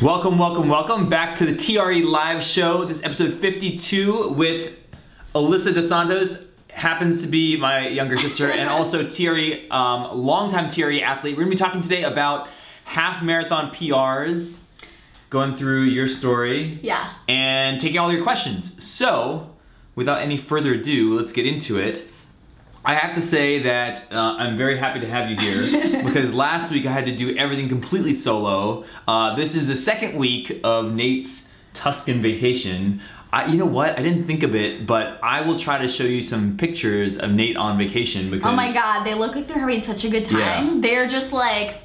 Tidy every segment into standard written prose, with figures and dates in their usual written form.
Welcome, welcome, welcome back to the TRE live show. This is episode 52 with Alissa Dos Santos, happens to be my younger sister, and also TRE, longtime TRE athlete. We're gonna be talking today about half marathon PRs, going through your story, and taking all your questions. So, without any further ado, let's get into it. I have to say that I'm very happy to have you here because last week I had to do everything completely solo. This is the second week of Nate's Tuscan vacation. You know what? I didn't think of it, but I will try to show you some pictures of Nate on vacation because— oh my god, they look like they're having such a good time. Yeah. They're just like,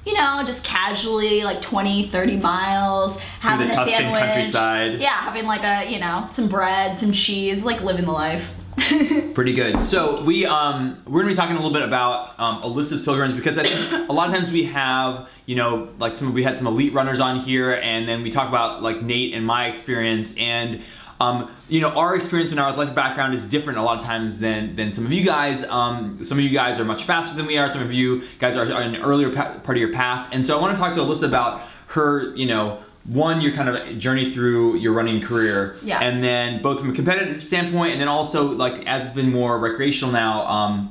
you know, just casually like 20, 30 miles, having through the a Tuscan sandwich. countryside. Yeah, having like a, you know, some bread, some cheese, like living the life. Pretty good. So we're gonna be talking a little bit about Alissa's pilgrims because I think a lot of times we have, you know, like we had some elite runners on here, and then we talk about like Nate and my experience, and you know, our experience in our athletic background is different a lot of times than some of you guys. Some of you guys are much faster than we are. Some of you guys are in an earlier part of your path, and so I want to talk to Alissa about her, you know, your kind of journey through your running career, and then both from a competitive standpoint, and then also like as it's been more recreational now,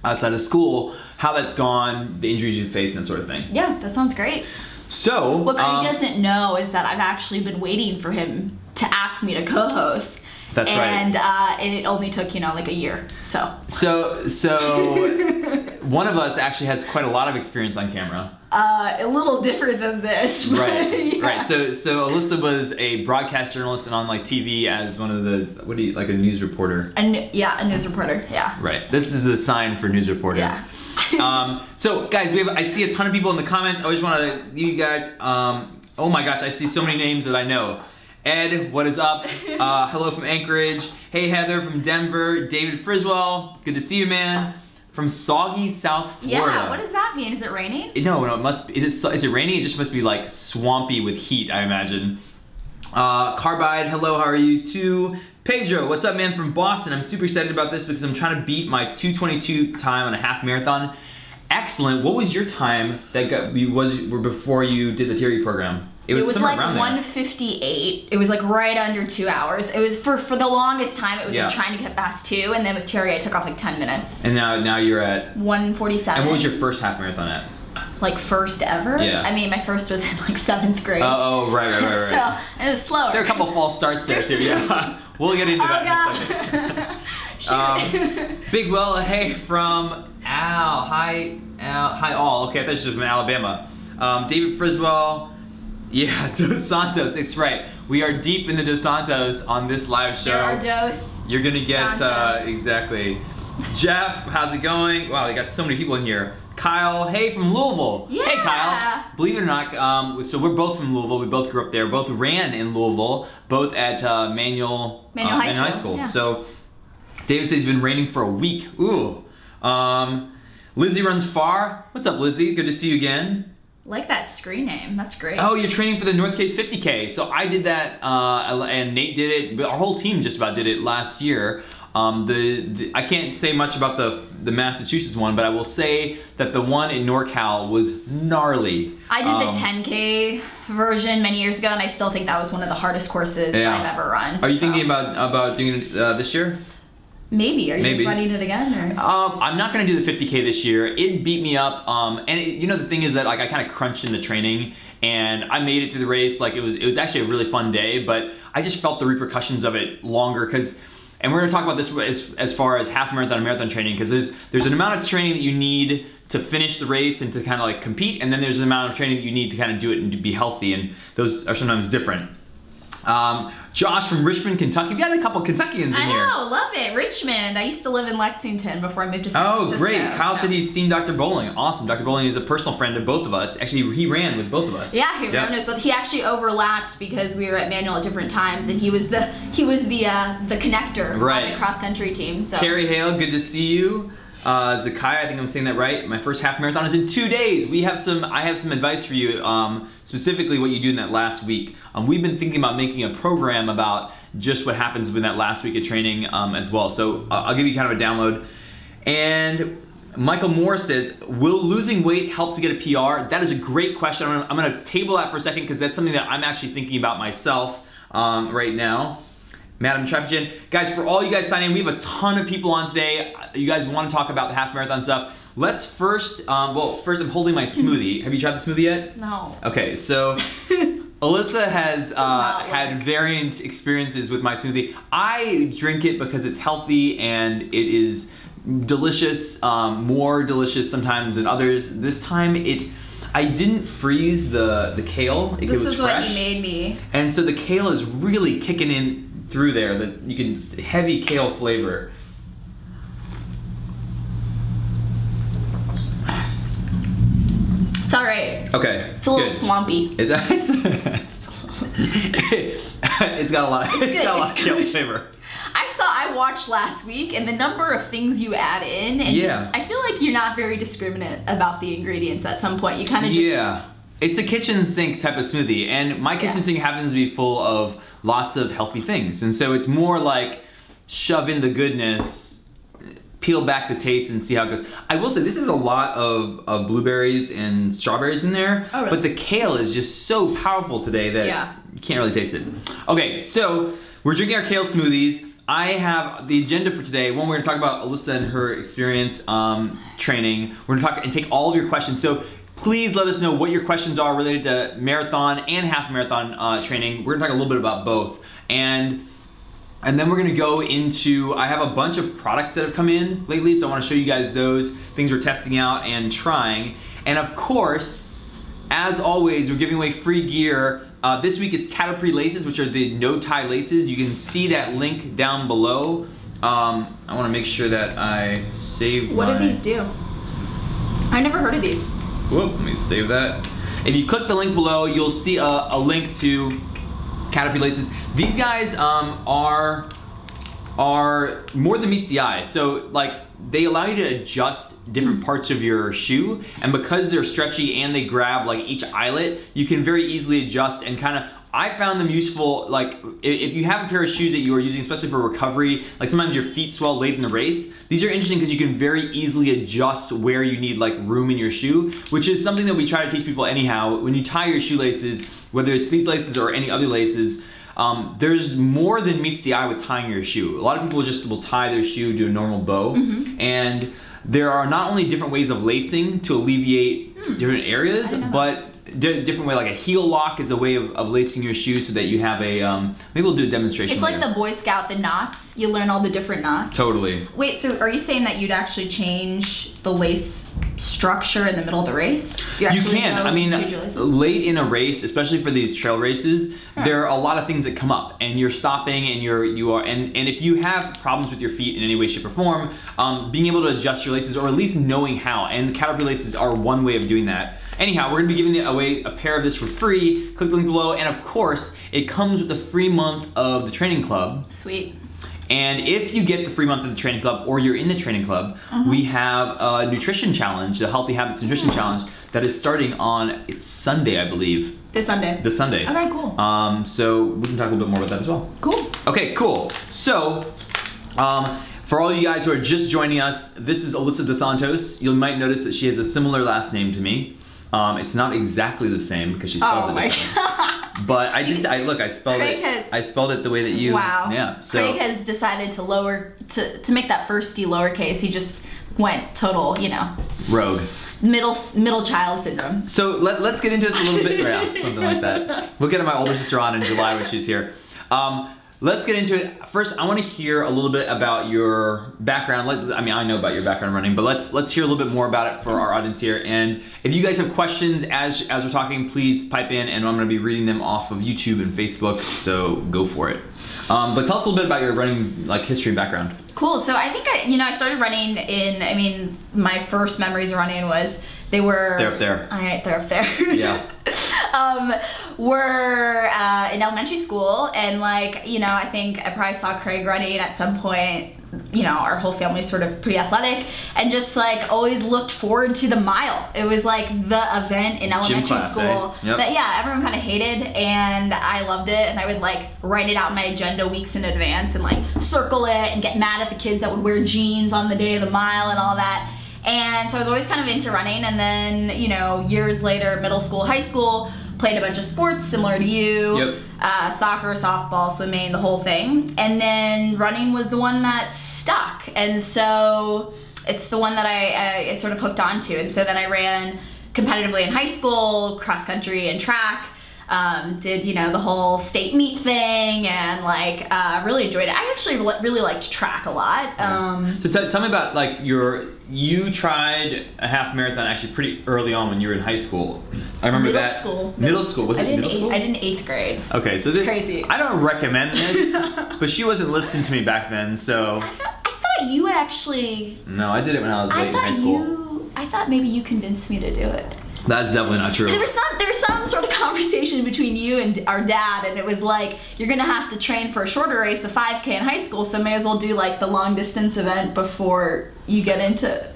outside of school, how that's gone, the injuries you've faced, and that sort of thing. Yeah, that sounds great. So what Craig doesn't know is that I've actually been waiting for him to ask me to co-host. That's right. And it only took, you know, like a year. So one of us actually has quite a lot of experience on camera. A little different than this. Right, yeah. right. So Alissa was a broadcast journalist and on like TV as one of the, like a news reporter? A news reporter, yeah. Right, this is the sign for news reporter. Yeah. So guys, I see a ton of people in the comments. I always want to, you guys, oh my gosh, I see so many names that I know. Ed, what is up? Hello from Anchorage. Hey Heather from Denver. David Friswell, good to see you, man. From soggy South Florida. Yeah, what does that mean? Is it raining? No, it must be. Is it raining? It just must be like swampy with heat, I imagine. Carbide, hello, how are you too? Pedro, what's up, man, from Boston? I'm super excited about this because I'm trying to beat my 2:22 time on a half marathon. Excellent. What was your time that before you did the TRE program? It was somewhere like around there. 1:58. It was like right under 2 hours. It was for the longest time. It was like trying to get past 2, and then with TRE I took off like 10 minutes. And now you're at 1:47. And what was your first half marathon at? Like first ever? Yeah. I mean, my first was in like 7th grade. Oh, right. So it was slower. There are a couple false starts there too. Yeah. We'll get into that in a second. Big Will, hey from Al. Hi all. Okay, I thought you were from Alabama. David Friswell. Yeah, Dos Santos, it's right. We are deep in the Dos Santos on this live show. There are Dos. You're gonna get, exactly. Jeff, how's it going? Wow, they got so many people in here. Kyle, hey, from Louisville. Yeah. Hey, Kyle. Believe it or not, so we're both from Louisville. We both grew up there. Both ran in Louisville, both at Manual High School. Yeah. So David says he's been raining for a week. Ooh. Lizzie runs far. What's up, Lizzie? Good to see you again. Like that screen name, that's great. Oh, you're training for the North Case 50K. So I did that, and Nate did it, but our whole team just about did it last year. I can't say much about the Massachusetts one, but I will say that the one in NorCal was gnarly. I did the 10K version many years ago, and I still think that was one of the hardest courses I've ever run. Are you thinking about doing it this year? Maybe. Are you just running it again? Or? I'm not going to do the 50K this year. It beat me up. You know, the thing is that like I kind of crunched in the training, and I made it through the race. Like it was actually a really fun day, but I just felt the repercussions of it longer and we're going to talk about this as far as half marathon and marathon training, because there's an amount of training that you need to finish the race and to kind of like compete, and then there's an amount of training that you need to kind of do it and to be healthy, and those are sometimes different. Josh from Richmond, Kentucky. We had a couple Kentuckians in here. I know, love it. Richmond. I used to live in Lexington before I moved to San Francisco. Oh, great. Kyle said he's seen Dr. Bowling. Awesome. Dr. Bowling is a personal friend of both of us. Actually, he ran with both of us. Yeah, he ran with both. He actually overlapped because we were at Manual at different times, and he was the connector on the cross country team. So. Carrie Hale, good to see you. Zakiah, I think I'm saying that right. My first half marathon is in 2 days. I have some advice for you, specifically what you do in that last week. We've been thinking about making a program about just what happens in that last week of training as well. So I'll give you kind of a download. And Michael Moore says, will losing weight help to get a PR? That is a great question. I'm gonna table that for a second because that's something that I'm actually thinking about myself right now. Madam Treffigen. Guys, for all you guys signing in, we have a ton of people on today. You guys want to talk about the half marathon stuff. Let's first, well, first I'm holding my smoothie. Have you tried the smoothie yet? No. Okay, so Alissa has had variant experiences with my smoothie. I drink it because it's healthy and it is delicious, more delicious sometimes than others. This time I didn't freeze the kale. It was fresh. This is what you made me. And so the kale is really kicking in through there. You can heavy kale flavor. It's all right. Okay. It's a little swampy. It's got a lot. It's got a lot of kale flavor. I watched last week, and the number of things you add in, and just, I feel like you're not very discriminate about the ingredients at some point. You kind of just... It's a kitchen sink type of smoothie, and my kitchen sink happens to be full of lots of healthy things, and so it's more like shove in the goodness, peel back the taste, and see how it goes. I will say this is a lot of blueberries and strawberries in there, but the kale is just so powerful today that you can't really taste it. Okay, so we're drinking our kale smoothies. I have the agenda for today. One, we're gonna talk about Alissa and her experience training. We're gonna talk and take all of your questions. So please let us know what your questions are related to marathon and half marathon training. We're gonna talk a little bit about both. And then we're gonna go into, I have a bunch of products that have come in lately, so I wanna show you guys those, things we're testing out and trying. And of course, as always, we're giving away free gear. This week it's TRE laces, which are the no-tie laces. You can see that link down below. I wanna make sure that I save What do these do? I never heard of these. Whoop, let me save that. If you click the link below, you'll see a link to TRE laces. These guys are more than meets the eye. So like, they allow you to adjust different parts of your shoe, and because they're stretchy and they grab like each eyelet, you can very easily adjust and kind of, I found them useful, like if you have a pair of shoes that you are using, especially for recovery, like sometimes your feet swell late in the race, these are interesting because you can very easily adjust where you need like room in your shoe, which is something that we try to teach people anyhow. When you tie your shoelaces, whether it's these laces or any other laces, there's more than meets the eye with tying your shoe. A lot of people just will tie their shoe, do a normal bow, and there are not only different ways of lacing to alleviate different areas, but different way, like a heel lock is a way of lacing your shoe so that you have a, maybe we'll do a demonstration It's like the Boy Scout, the knots. You learn all the different knots. Totally. Wait, so are you saying that you'd actually change the lace structure in the middle of the race? You can. I mean, late in a race, especially for these trail races, there are a lot of things that come up, and you're stopping, and and if you have problems with your feet in any way, shape, or form, being able to adjust your laces, or at least knowing how, and TRE laces are one way of doing that. Anyhow, we're gonna be giving away a pair of this for free. Click the link below, and of course, it comes with a free month of the training club. Sweet. And if you get the free month of the training club, or you're in the training club, we have a nutrition challenge, the Healthy Habits Nutrition Challenge, that is starting on, it's Sunday, I believe. This Sunday. This Sunday. Okay, cool. So we can talk a little bit more about that as well. Cool. Okay, cool. So, for all you guys who are just joining us, this is Alissa Dos Santos. You might notice that she has a similar last name to me. It's not exactly the same because she spells it differently. But I spelled I spelled it the way that you. Wow. Yeah. So Craig has decided to make that first D lowercase. He just went total, rogue. Middle child syndrome. So let's get into this a little bit. Yeah, something like that. We'll get my older sister on in July when she's here. Let's get into it. First, I want to hear a little bit about your background. I mean, I know about your background running, but let's hear a little bit more about it for our audience here. And if you guys have questions as we're talking, please pipe in, and I'm going to be reading them off of YouTube and Facebook. So go for it. But tell us a little bit about your running history and background. Cool. So I think I started running in. My first memories of running was they're up there. All right, they're up there. Yeah. We're in elementary school, and I think I probably saw Craig running at some point. Our whole family's sort of pretty athletic, and just always looked forward to the mile. It was like the event in elementary school that everyone kind of hated, and I loved it, and I would write it out in my agenda weeks in advance and circle it and get mad at the kids that would wear jeans on the day of the mile and all that. And so I was always kind of into running, and then, you know, years later, middle school, high school, played a bunch of sports similar to you. Yep. Soccer, softball, swimming, the whole thing. And then running was the one that stuck. And so it's the one that I sort of hooked onto. And so then I ran competitively in high school, cross country and track. Did, you know, the whole state meet thing, and like really enjoyed it. I actually really liked track a lot. So tell me about like you tried a half marathon actually pretty early on when you were in high school. I remember middle that. School. Middle school. Was it middle school? I did in 8th grade. Okay, so it's crazy. I don't recommend this, but she wasn't listening to me back then, so. I thought you actually. No, I did it when I was late in high school. I thought maybe you convinced me to do it. That's definitely not true. There was some sort of conversation between you and our dad, and it was like, you're gonna have to train for a shorter race, the 5K in high school, so may as well do like the long distance event before you get into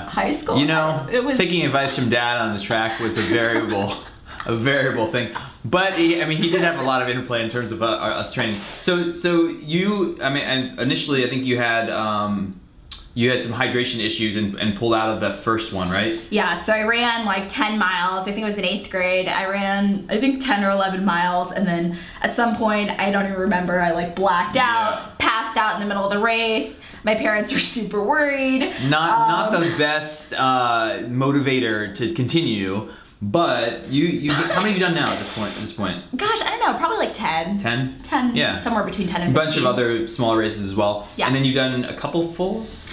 high school. You know, taking advice from dad on the track was a variable thing. But he did have a lot of interplay in terms of us training. So you, and initially I think you had some hydration issues and pulled out of the first one, right? Yeah, so I ran like 10 miles. I think it was in 8th grade. I ran, I think 10 or 11 miles, and then at some point, I don't even remember, I like blacked out, passed out in the middle of the race. My parents were super worried. Not the best motivator to continue, but you how many have you done now at this point? Gosh, I don't know, probably like 10. 10? 10, yeah. Somewhere between 10 and 15. A bunch of other smaller races as well. Yeah. And then you've done a couple fulls?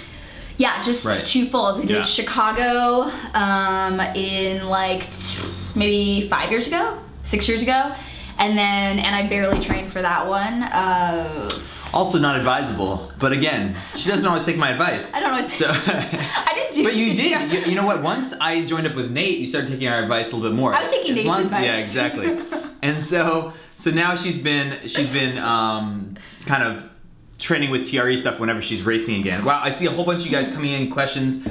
Yeah, just 2 fulls. I did Chicago in like maybe 5 years ago, 6 years ago, and I barely trained for that one. Also not advisable, but again, she doesn't always take my advice. I don't always. So I didn't do. But you did. You know what? Once I joined up with Nate, you started taking our advice a little bit more. I was taking Nate's advice. Yeah, exactly. And so now she's been kind of training with TRE stuff whenever she's racing again. Wow, I see a whole bunch of you guys coming in, questions,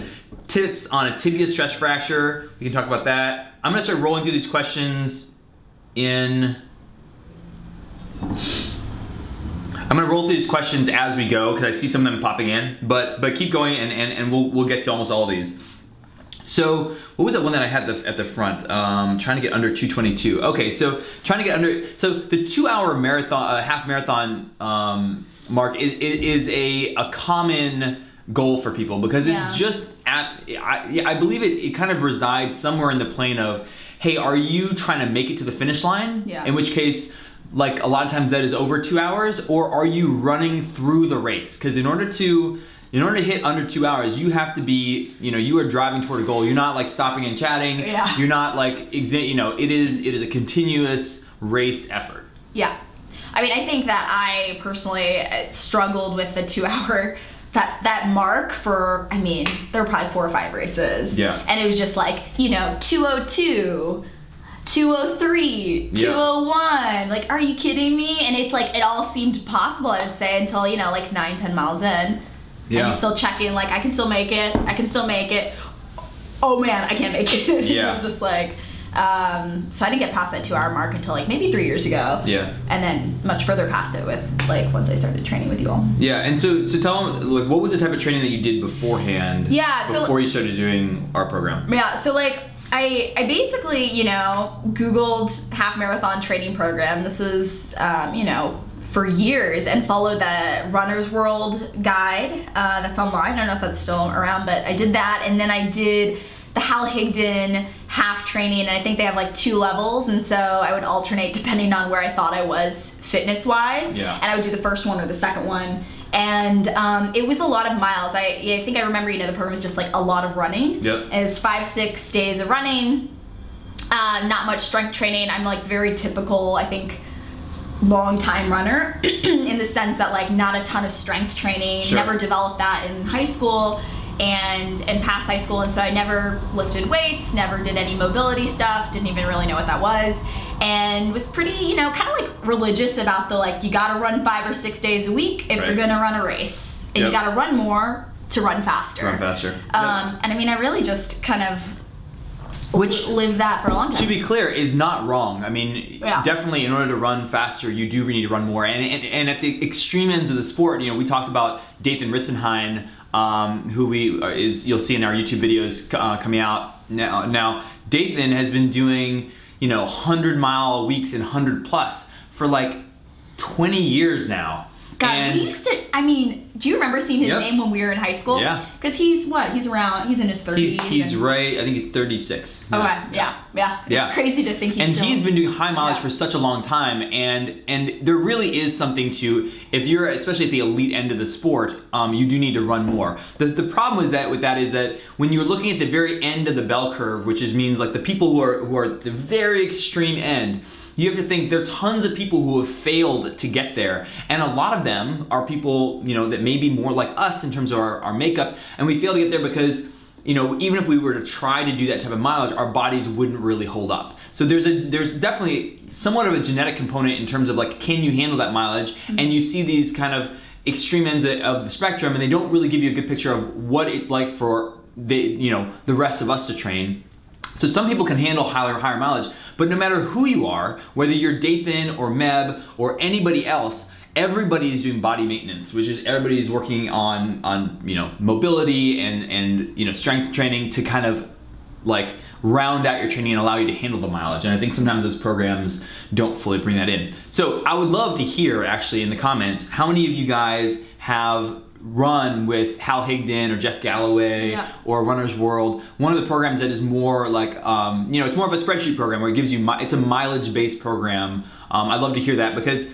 tips on a tibia stress fracture. We can talk about that. I'm gonna start rolling through these questions I'm gonna roll through these questions as we go because I see some of them popping in, but keep going and we'll get to almost all of these. So what was that one that I had at the front? Trying to get under 222. Okay, so trying to get under. So the 2-hour marathon, half marathon mark is a common goal for people because it's just I believe it kind of resides somewhere in the plane of, hey, are you trying to make it to the finish line? Yeah. In which case, like a lot of times that is over 2 hours, or are you running through the race? Because in order to hit under 2 hours, you have to be, you are driving toward a goal. You're not like stopping and chatting. Yeah. You're not like, it is a continuous race effort. Yeah. I mean, I think that I personally struggled with the 2 hour, that mark for, there were probably 4 or 5 races. Yeah. And it was just like, 202, 203, 201, like, are you kidding me? And it's like, it all seemed possible, I would say, until, like 9-10 miles in. Yeah. And you're still checking, like, I can still make it, oh man, I can't make it. Yeah. It was just like, so I didn't get past that 2 hour mark until like maybe 3 years ago. Yeah. And then much further past it with like once I started training with you all. Yeah, and so tell them, like, what was the type of training that you did beforehand? Yeah. Before you started doing our program? Yeah, so like I basically, Googled half marathon training program. This was, for years, and followed the Runner's World guide that's online. I don't know if that's still around, but I did that, and then I did the Hal Higdon half training, and I think they have like 2 levels, and so I would alternate depending on where I thought I was fitness-wise, and I would do the first one or the second one, and it was a lot of miles. I think I remember, the program was just like a lot of running. Yep. It was 5-6 days of running, not much strength training. I'm like very typical, I think, long time runner in the sense that like not a ton of strength training, never developed that in high school and past high school, and so I never lifted weights, never did any mobility stuff, didn't even really know what that was, and was pretty, kind of like religious about the like, you gotta run 5 or 6 days a week if you're gonna run a race, and you gotta run more to run faster. And I really just kind of lived that for a long time. To be clear, is not wrong. Definitely in order to run faster, you do need to run more. And at the extreme ends of the sport, we talked about Dathan Ritzenhein who you'll see in our YouTube videos coming out now. Now, Dathan has been doing 100-mile weeks and 100+ for like 20 years now. God, and we used to, I mean, do you remember seeing his name when we were in high school? Yeah. Because he's what? He's in his 30s. He's right, I think he's 36. Okay, yeah. It's crazy to think he's been doing high mileage for such a long time, and there really is something to, if you're, especially at the elite end of the sport, you do need to run more. The problem with that is that when you're looking at the very end of the bell curve, which means like the people who are at the very extreme end, you have to think there are tons of people who have failed to get there. And a lot of them are people, that may be more like us in terms of our makeup, and we fail to get there because, even if we were to try to do that type of mileage, our bodies wouldn't really hold up. So there's definitely somewhat of a genetic component in terms of like, can you handle that mileage? Mm-hmm. And you see these kind of extreme ends of the spectrum, and they don't really give you a good picture of what it's like for the rest of us to train. So some people can handle higher mileage, but no matter who you are, whether you're Dathan or Meb or anybody else, everybody is doing body maintenance, which is everybody's working on mobility and strength training to kind of like round out your training and allow you to handle the mileage. And I think sometimes those programs don't fully bring that in. So I would love to hear actually in the comments, how many of you guys have run with Hal Higdon or Jeff Galloway or Runner's World, one of the programs that is more like, it's more of a spreadsheet program where it gives you, it's a mileage-based program. I'd love to hear that because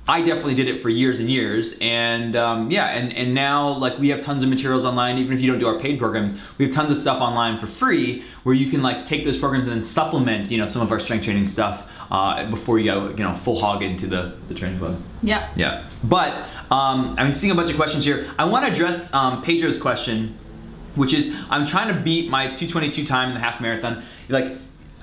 I definitely did it for years and years, and and now like we have tons of materials online. Even if you don't do our paid programs, we have tons of stuff online for free where you can like take those programs and then supplement some of our strength training stuff before you go full hog into the training club. Yeah. But I'm seeing a bunch of questions here. I want to address Pedro's question, which is I'm trying to beat my 2:22 time in the half marathon, like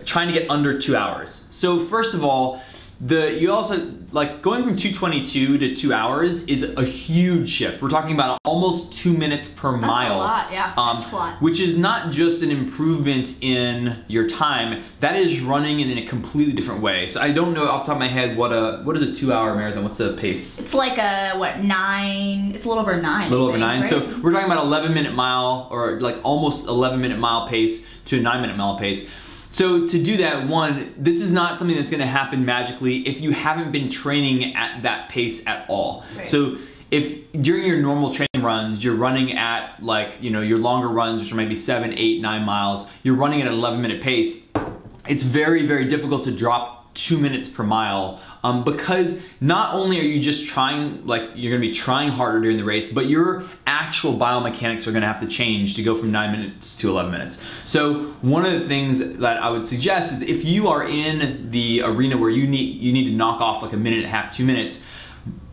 trying to get under 2 hours. So first of all, you also like going from 2:22 to 2 hours is a huge shift. We're talking about almost 2 minutes per mile. That's a lot, yeah. That's a lot. Which is not just an improvement in your time. That is running in a completely different way. So I don't know off the top of my head what is a 2 hour marathon. What's the pace? It's like a 9. It's a little over 9. A little over 9. Right? So we're talking about 11-minute mile or like almost 11-minute mile pace to a 9-minute mile pace. So to do that, one, this is not something that's gonna happen magically if you haven't been training at that pace at all. Right. So if during your normal training runs, you're running at like, your longer runs, which might be 7, 8, 9 miles, you're running at an 11-minute pace, it's very, very difficult to drop 2 minutes per mile because not only are you just trying, like you're gonna be trying harder during the race, but your actual biomechanics are gonna have to change to go from 9 minutes to 11 minutes. So one of the things that I would suggest is if you are in the arena where you need to knock off like 1.5 minutes, 2 minutes,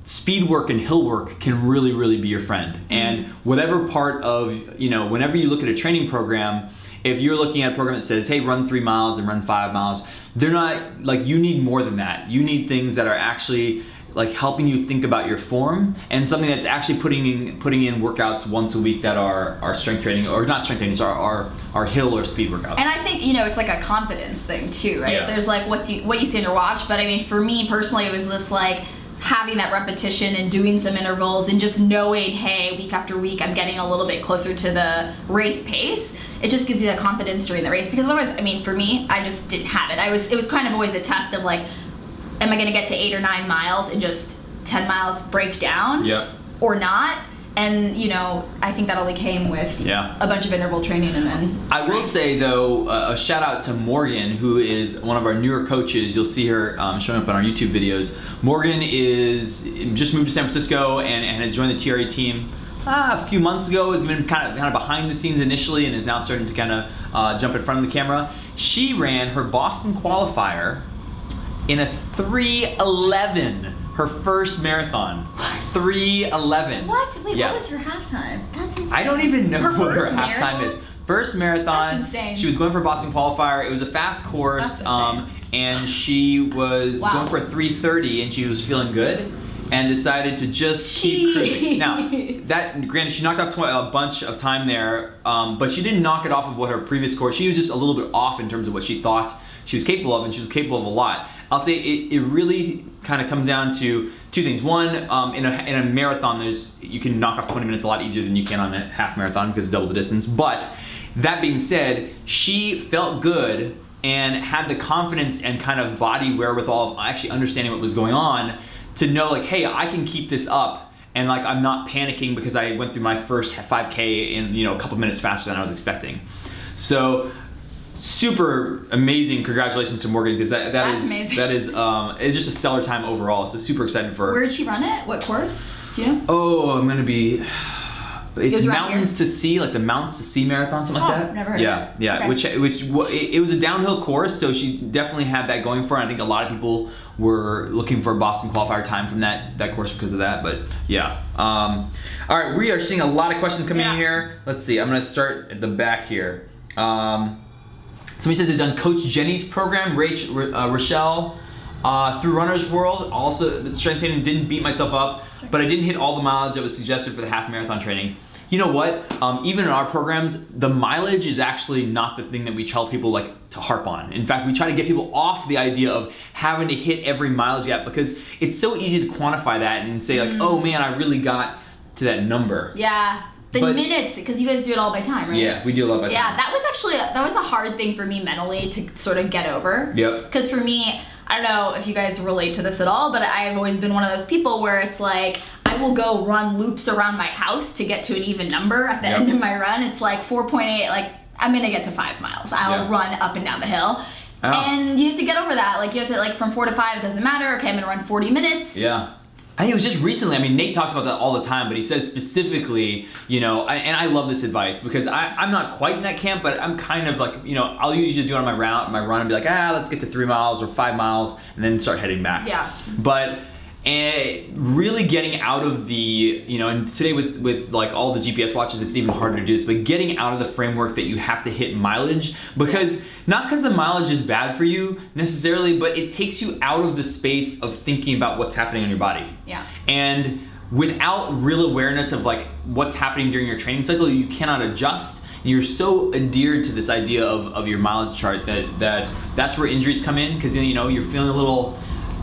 speed work and hill work can really, really be your friend. Mm-hmm. And whatever part of, whenever you look at a training program, if you're looking at a program that says, hey, run 3 miles and run 5 miles, they're not, like, you need more than that. You need things that are actually like helping you think about your form and something that's actually putting in workouts once a week that are strength training, or not strength training, so our hill or speed workouts. And I think, it's like a confidence thing too, right? Yeah. There's like what you see in your watch, but I mean, for me personally, it was this like, having that repetition and doing some intervals and just knowing, hey, week after week, I'm getting a little bit closer to the race pace. It just gives you that confidence during the race, because otherwise, I mean, for me, I just didn't have it. It was kind of always a test of like, am I gonna get to 8 or 9 miles and just 10 miles break down? Yep. Or not? And I think that only came with a bunch of interval training and then I will say though, a shout out to Morgan, who is one of our newer coaches. You'll see her showing up on our YouTube videos. Morgan just moved to San Francisco and has joined the TRE team a few months ago. Has been kind of behind the scenes initially and is now starting to kind of jump in front of the camera. She ran her Boston qualifier in a 3:11. Her first marathon, 3:11. What? Wait, yeah. What was her halftime? That's insane. I don't even know what her marathon? halftime is. First marathon. That's insane. She was going for a Boston qualifier. It was a fast course, and she was going for a 3:30, and she was feeling good. and decided to just keep cruising. Now, granted, she knocked off a bunch of time there, but she didn't knock it off of what her previous course. She was just a little bit off in terms of what she thought she was capable of, and she was capable of a lot. I'll say it really kind of comes down to two things. One, in a marathon, you can knock off 20 minutes a lot easier than you can on a half marathon because it's double the distance. But that being said, she felt good and had the confidence and kind of body wherewithal of actually understanding what was going on to know, like, hey, I can keep this up, and like I'm not panicking because I went through my first 5K in a couple minutes faster than I was expecting. So super amazing. Congratulations to Morgan, because that's amazing. That is it's just a stellar time overall. So super excited for her. Where did she run it? What course? Do you know? Oh, I'm gonna be. It's Mountains to Sea, like the Mountains to Sea Marathon, something like that. Never heard of it. Yeah. Okay. Which it was a downhill course, so she definitely had that going for her. I think a lot of people were looking for a Boston qualifier time from that course because of that. But yeah. All right, we are seeing a lot of questions coming in here. Let's see. I'm gonna start at the back here. Somebody says they've done Coach Jenny's program, Rochelle, through Runner's World. Also, strength training, didn't beat myself up, but I didn't hit all the mileage that was suggested for the half marathon training. You know what? Even in our programs, the mileage is actually not the thing that we tell people like to harp on. In fact, we try to get people off the idea of having to hit every mileage gap, because it's so easy to quantify that and say like, oh man, I really got to that number. Yeah. The minutes, because you guys do it all by time, right? Yeah, we do it all by time. Yeah, that was a hard thing for me mentally to sort of get over. Yep. Because for me, I don't know if you guys relate to this at all, but I've always been one of those people where it's like, I will go run loops around my house to get to an even number at the end of my run. It's like 4.8, like I'm gonna get to 5 miles. I'll run up and down the hill. And you have to get over that. Like you have to, like, from 4 to 5, it doesn't matter. Okay, I'm gonna run 40 minutes. Yeah. I think it was just recently, I mean, Nate talks about that all the time, but he says specifically, and I love this advice, because I'm not quite in that camp, but I'm kind of like, I'll usually do it on my run and be like, let's get to 3 miles or 5 miles and then start heading back. Yeah. But really getting out of the, and today with like all the GPS watches, it's even harder to do this, but getting out of the framework that you have to hit mileage, because not because the mileage is bad for you necessarily, but it takes you out of the space of thinking about what's happening on your body. Yeah. And without real awareness of like what's happening during your training cycle, you cannot adjust. And you're so adhered to this idea of your mileage chart that's where injuries come in, because you're feeling a little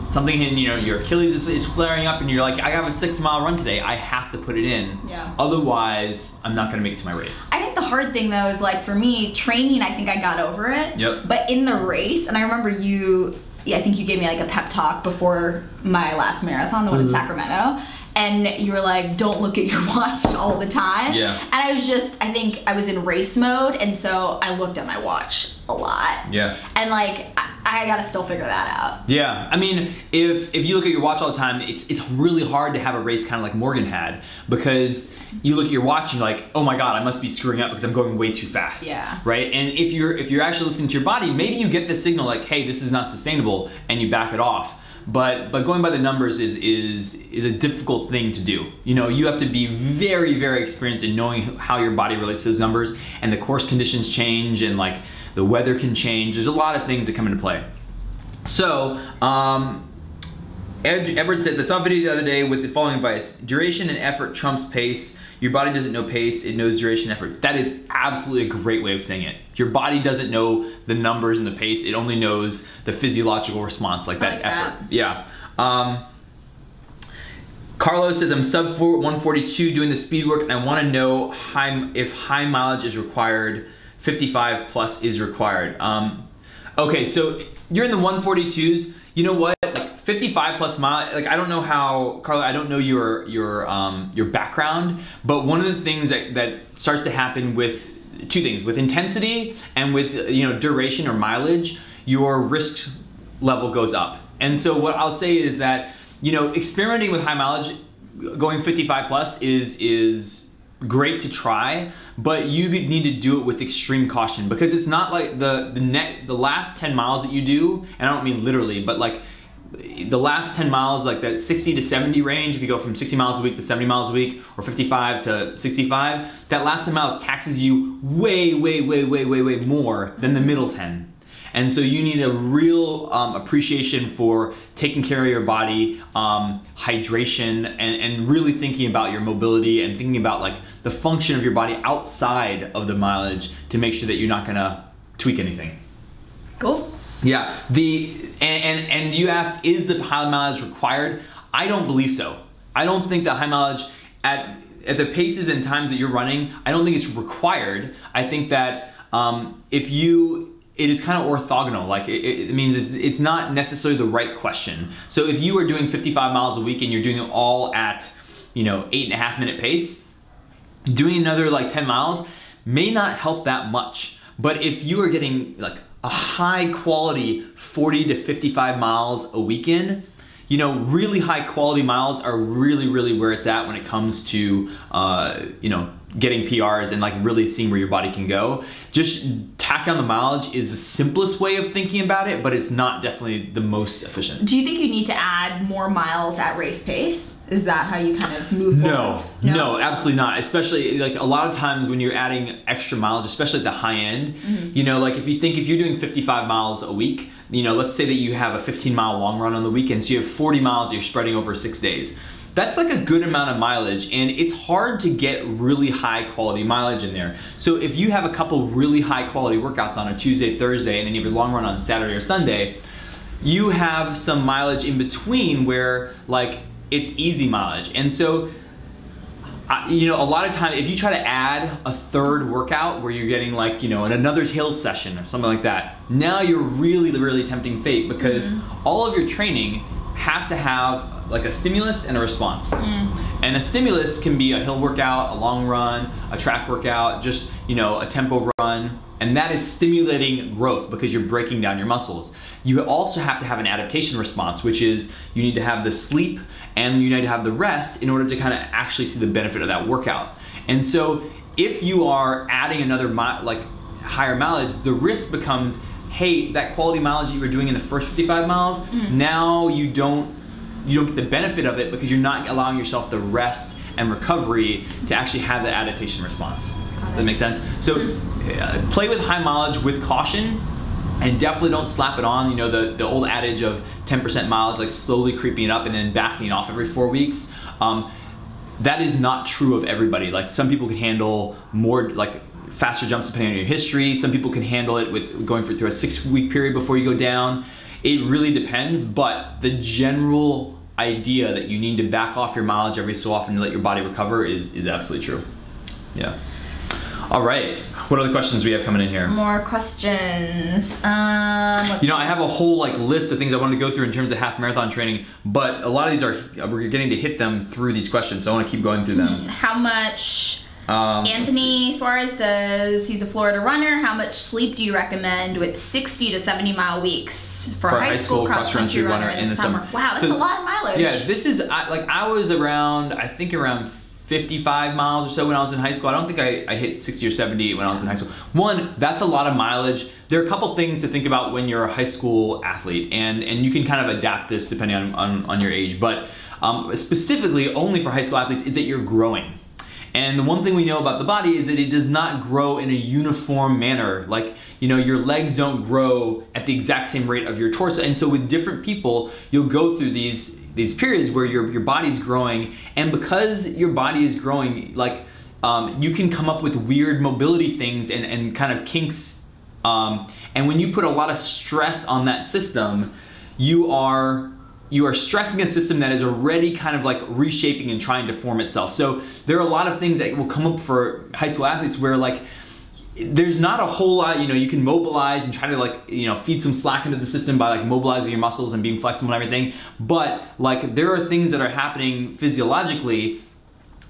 something in your Achilles is flaring up and you're like, I have a 6 mile run today, I have to put it in. Yeah. Otherwise, I'm not gonna make it to my race. I think the hard thing though is, like, for me, training, I think I got over it. Yep. But in the race, and I remember I think you gave me like a pep talk before my last marathon, the one in Sacramento. And you were like, don't look at your watch all the time. Yeah. And I think I was in race mode, and so I looked at my watch a lot. Yeah. And like, I gotta still figure that out. Yeah, I mean, if you look at your watch all the time, it's really hard to have a race kind of like Morgan had, because you look at your watch and you're like, oh my God, I must be screwing up because I'm going way too fast. Yeah. Right? And if you're actually listening to your body, maybe you get the signal like, hey, this is not sustainable, and you back it off. But going by the numbers is a difficult thing to do. You have to be very, very experienced in knowing how your body relates to those numbers, and the course conditions change, and like the weather can change. There's a lot of things that come into play. So, Edward says, I saw a video the other day with the following advice: duration and effort trumps pace. Your body doesn't know pace, it knows duration and effort. That is absolutely a great way of saying it. Your body doesn't know the numbers and the pace, it only knows the physiological response, like that effort. Yeah. Carlos says, I'm sub 142 doing the speed work, and I want to know if high mileage is required, 55 plus is required. Okay, so you're in the 142s. You know what? Like 55 plus mile. Like, I don't know how, Carla. I don't know your background, but one of the things that starts to happen with two things: with intensity and with duration or mileage, your risk level goes up. And so what I'll say is that experimenting with high mileage, going 55 plus is great to try, but you need to do it with extreme caution, because it's not like the last 10 miles that you do, and I don't mean literally, but like the last 10 miles, like that 60 to 70 range, if you go from 60 miles a week to 70 miles a week, or 55 to 65, that last 10 miles taxes you way, way, way, way, way, way more than the middle 10. And so you need a real appreciation for taking care of your body, hydration, and really thinking about your mobility and thinking about like the function of your body outside of the mileage to make sure that you're not gonna tweak anything. Cool. Yeah, and you asked, is the high mileage required? I don't believe so. I don't think that high mileage at the paces and times that you're running, I don't think it's required. I think that it is kind of orthogonal. Like it means it's not necessarily the right question. So if you are doing 55 miles a week and you're doing it all at 8.5 minute pace, doing another like 10 miles may not help that much. But if you are getting like a high quality 40 to 55 miles a weekend, really high quality miles are really where it's at when it comes to getting PRs and like really seeing where your body can go. Just tack on the mileage is the simplest way of thinking about it, but it's not definitely the most efficient. Do you think you need to add more miles at race pace? Is that how you kind of move forward? No, absolutely not. Especially like a lot of times when you're adding extra mileage, especially at the high end, like if you're doing 55 miles a week, let's say that you have a 15-mile long run on the weekend, so you have 40 miles you're spreading over 6 days. That's like a good amount of mileage, and it's hard to get really high quality mileage in there. So if you have a couple really high quality workouts on a Tuesday, Thursday, and then you have your long run on Saturday or Sunday, you have some mileage in between where like it's easy mileage. And so, a lot of time, if you try to add a third workout where you're getting like, another hill session or something like that, now you're really tempting fate, because all of your training has to have like a stimulus and a response. And a stimulus can be a hill workout, a long run, a track workout, just, a tempo run, and that is stimulating growth because you're breaking down your muscles. You also have to have an adaptation response, which is you need to have the sleep and you need to have the rest in order to kind of actually see the benefit of that workout. And so if you are adding another higher mileage, the risk becomes, hey, that quality mileage that you were doing in the first 55 miles, now you don't get the benefit of it because you're not allowing yourself the rest and recovery to actually have the adaptation response. Does that make sense? So play with high mileage with caution, and definitely don't slap it on. The old adage of 10% mileage, like slowly creeping it up and then backing off every 4 weeks. That is not true of everybody. Like some people can handle more like faster jumps depending on your history. Some people can handle it with going through a 6-week period before you go down. It really depends, but the general idea that you need to back off your mileage every so often to let your body recover is absolutely true. Yeah. All right. What other questions do we have coming in here? More questions. I have a whole list of things I wanted to go through in terms of half marathon training, but a lot of these we're getting to hit them through these questions, so I want to keep going through them. How much? Anthony Suarez says he's a Florida runner. How much sleep do you recommend with 60 to 70 mile weeks for a high school cross-country runner in the summer? Wow, that's a lot of mileage. Yeah, this is I was around 55 miles or so when I was in high school. I don't think I hit 60 or 70 when I was in high school. One, that's a lot of mileage. There are a couple things to think about when you're a high school athlete, and you can kind of adapt this depending on your age, but specifically only for high school athletes is that you're growing. And the one thing we know about the body is that it does not grow in a uniform manner. Like, your legs don't grow at the exact same rate of your torso. And so with different people, you'll go through these periods where your body's growing, and because your body is growing, you can come up with weird mobility things and kind of kinks. And when you put a lot of stress on that system, you are stressing a system that is already kind of reshaping and trying to form itself. So there are a lot of things that will come up for high school athletes where there's not a whole lot, you can mobilize and try to feed some slack into the system by mobilizing your muscles and being flexible and everything. But there are things that are happening physiologically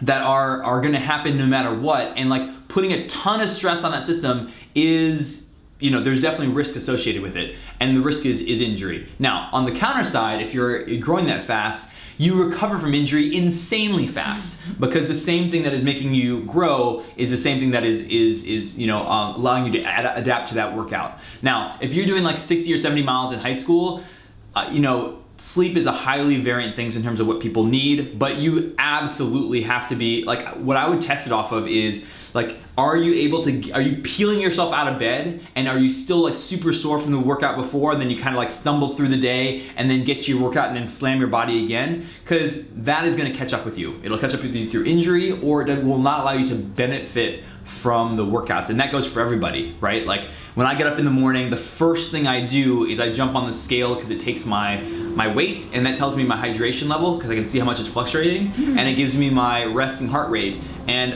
that are gonna happen no matter what. And putting a ton of stress on that system is, there's definitely risk associated with it. And the risk is injury. Now, on the counter side, if you're growing that fast, you recover from injury insanely fast, because the same thing that is making you grow is the same thing that is allowing you to adapt to that workout. Now, if you're doing 60 or 70 miles in high school, sleep is a highly variant thing in terms of what people need, but you absolutely have to be, like, what I would test it off of is, like, are you peeling yourself out of bed, and are you still like super sore from the workout before, and then you kind of like stumble through the day and then get to your workout and then slam your body again? Because that is gonna catch up with you. It'll catch up with you through injury, or it will not allow you to benefit from the workouts, and that goes for everybody, right? Like, when I get up in the morning, the first thing I do is I jump on the scale because it takes my weight, and that tells me my hydration level because I can see how much it's fluctuating, and it gives me my resting heart rate. And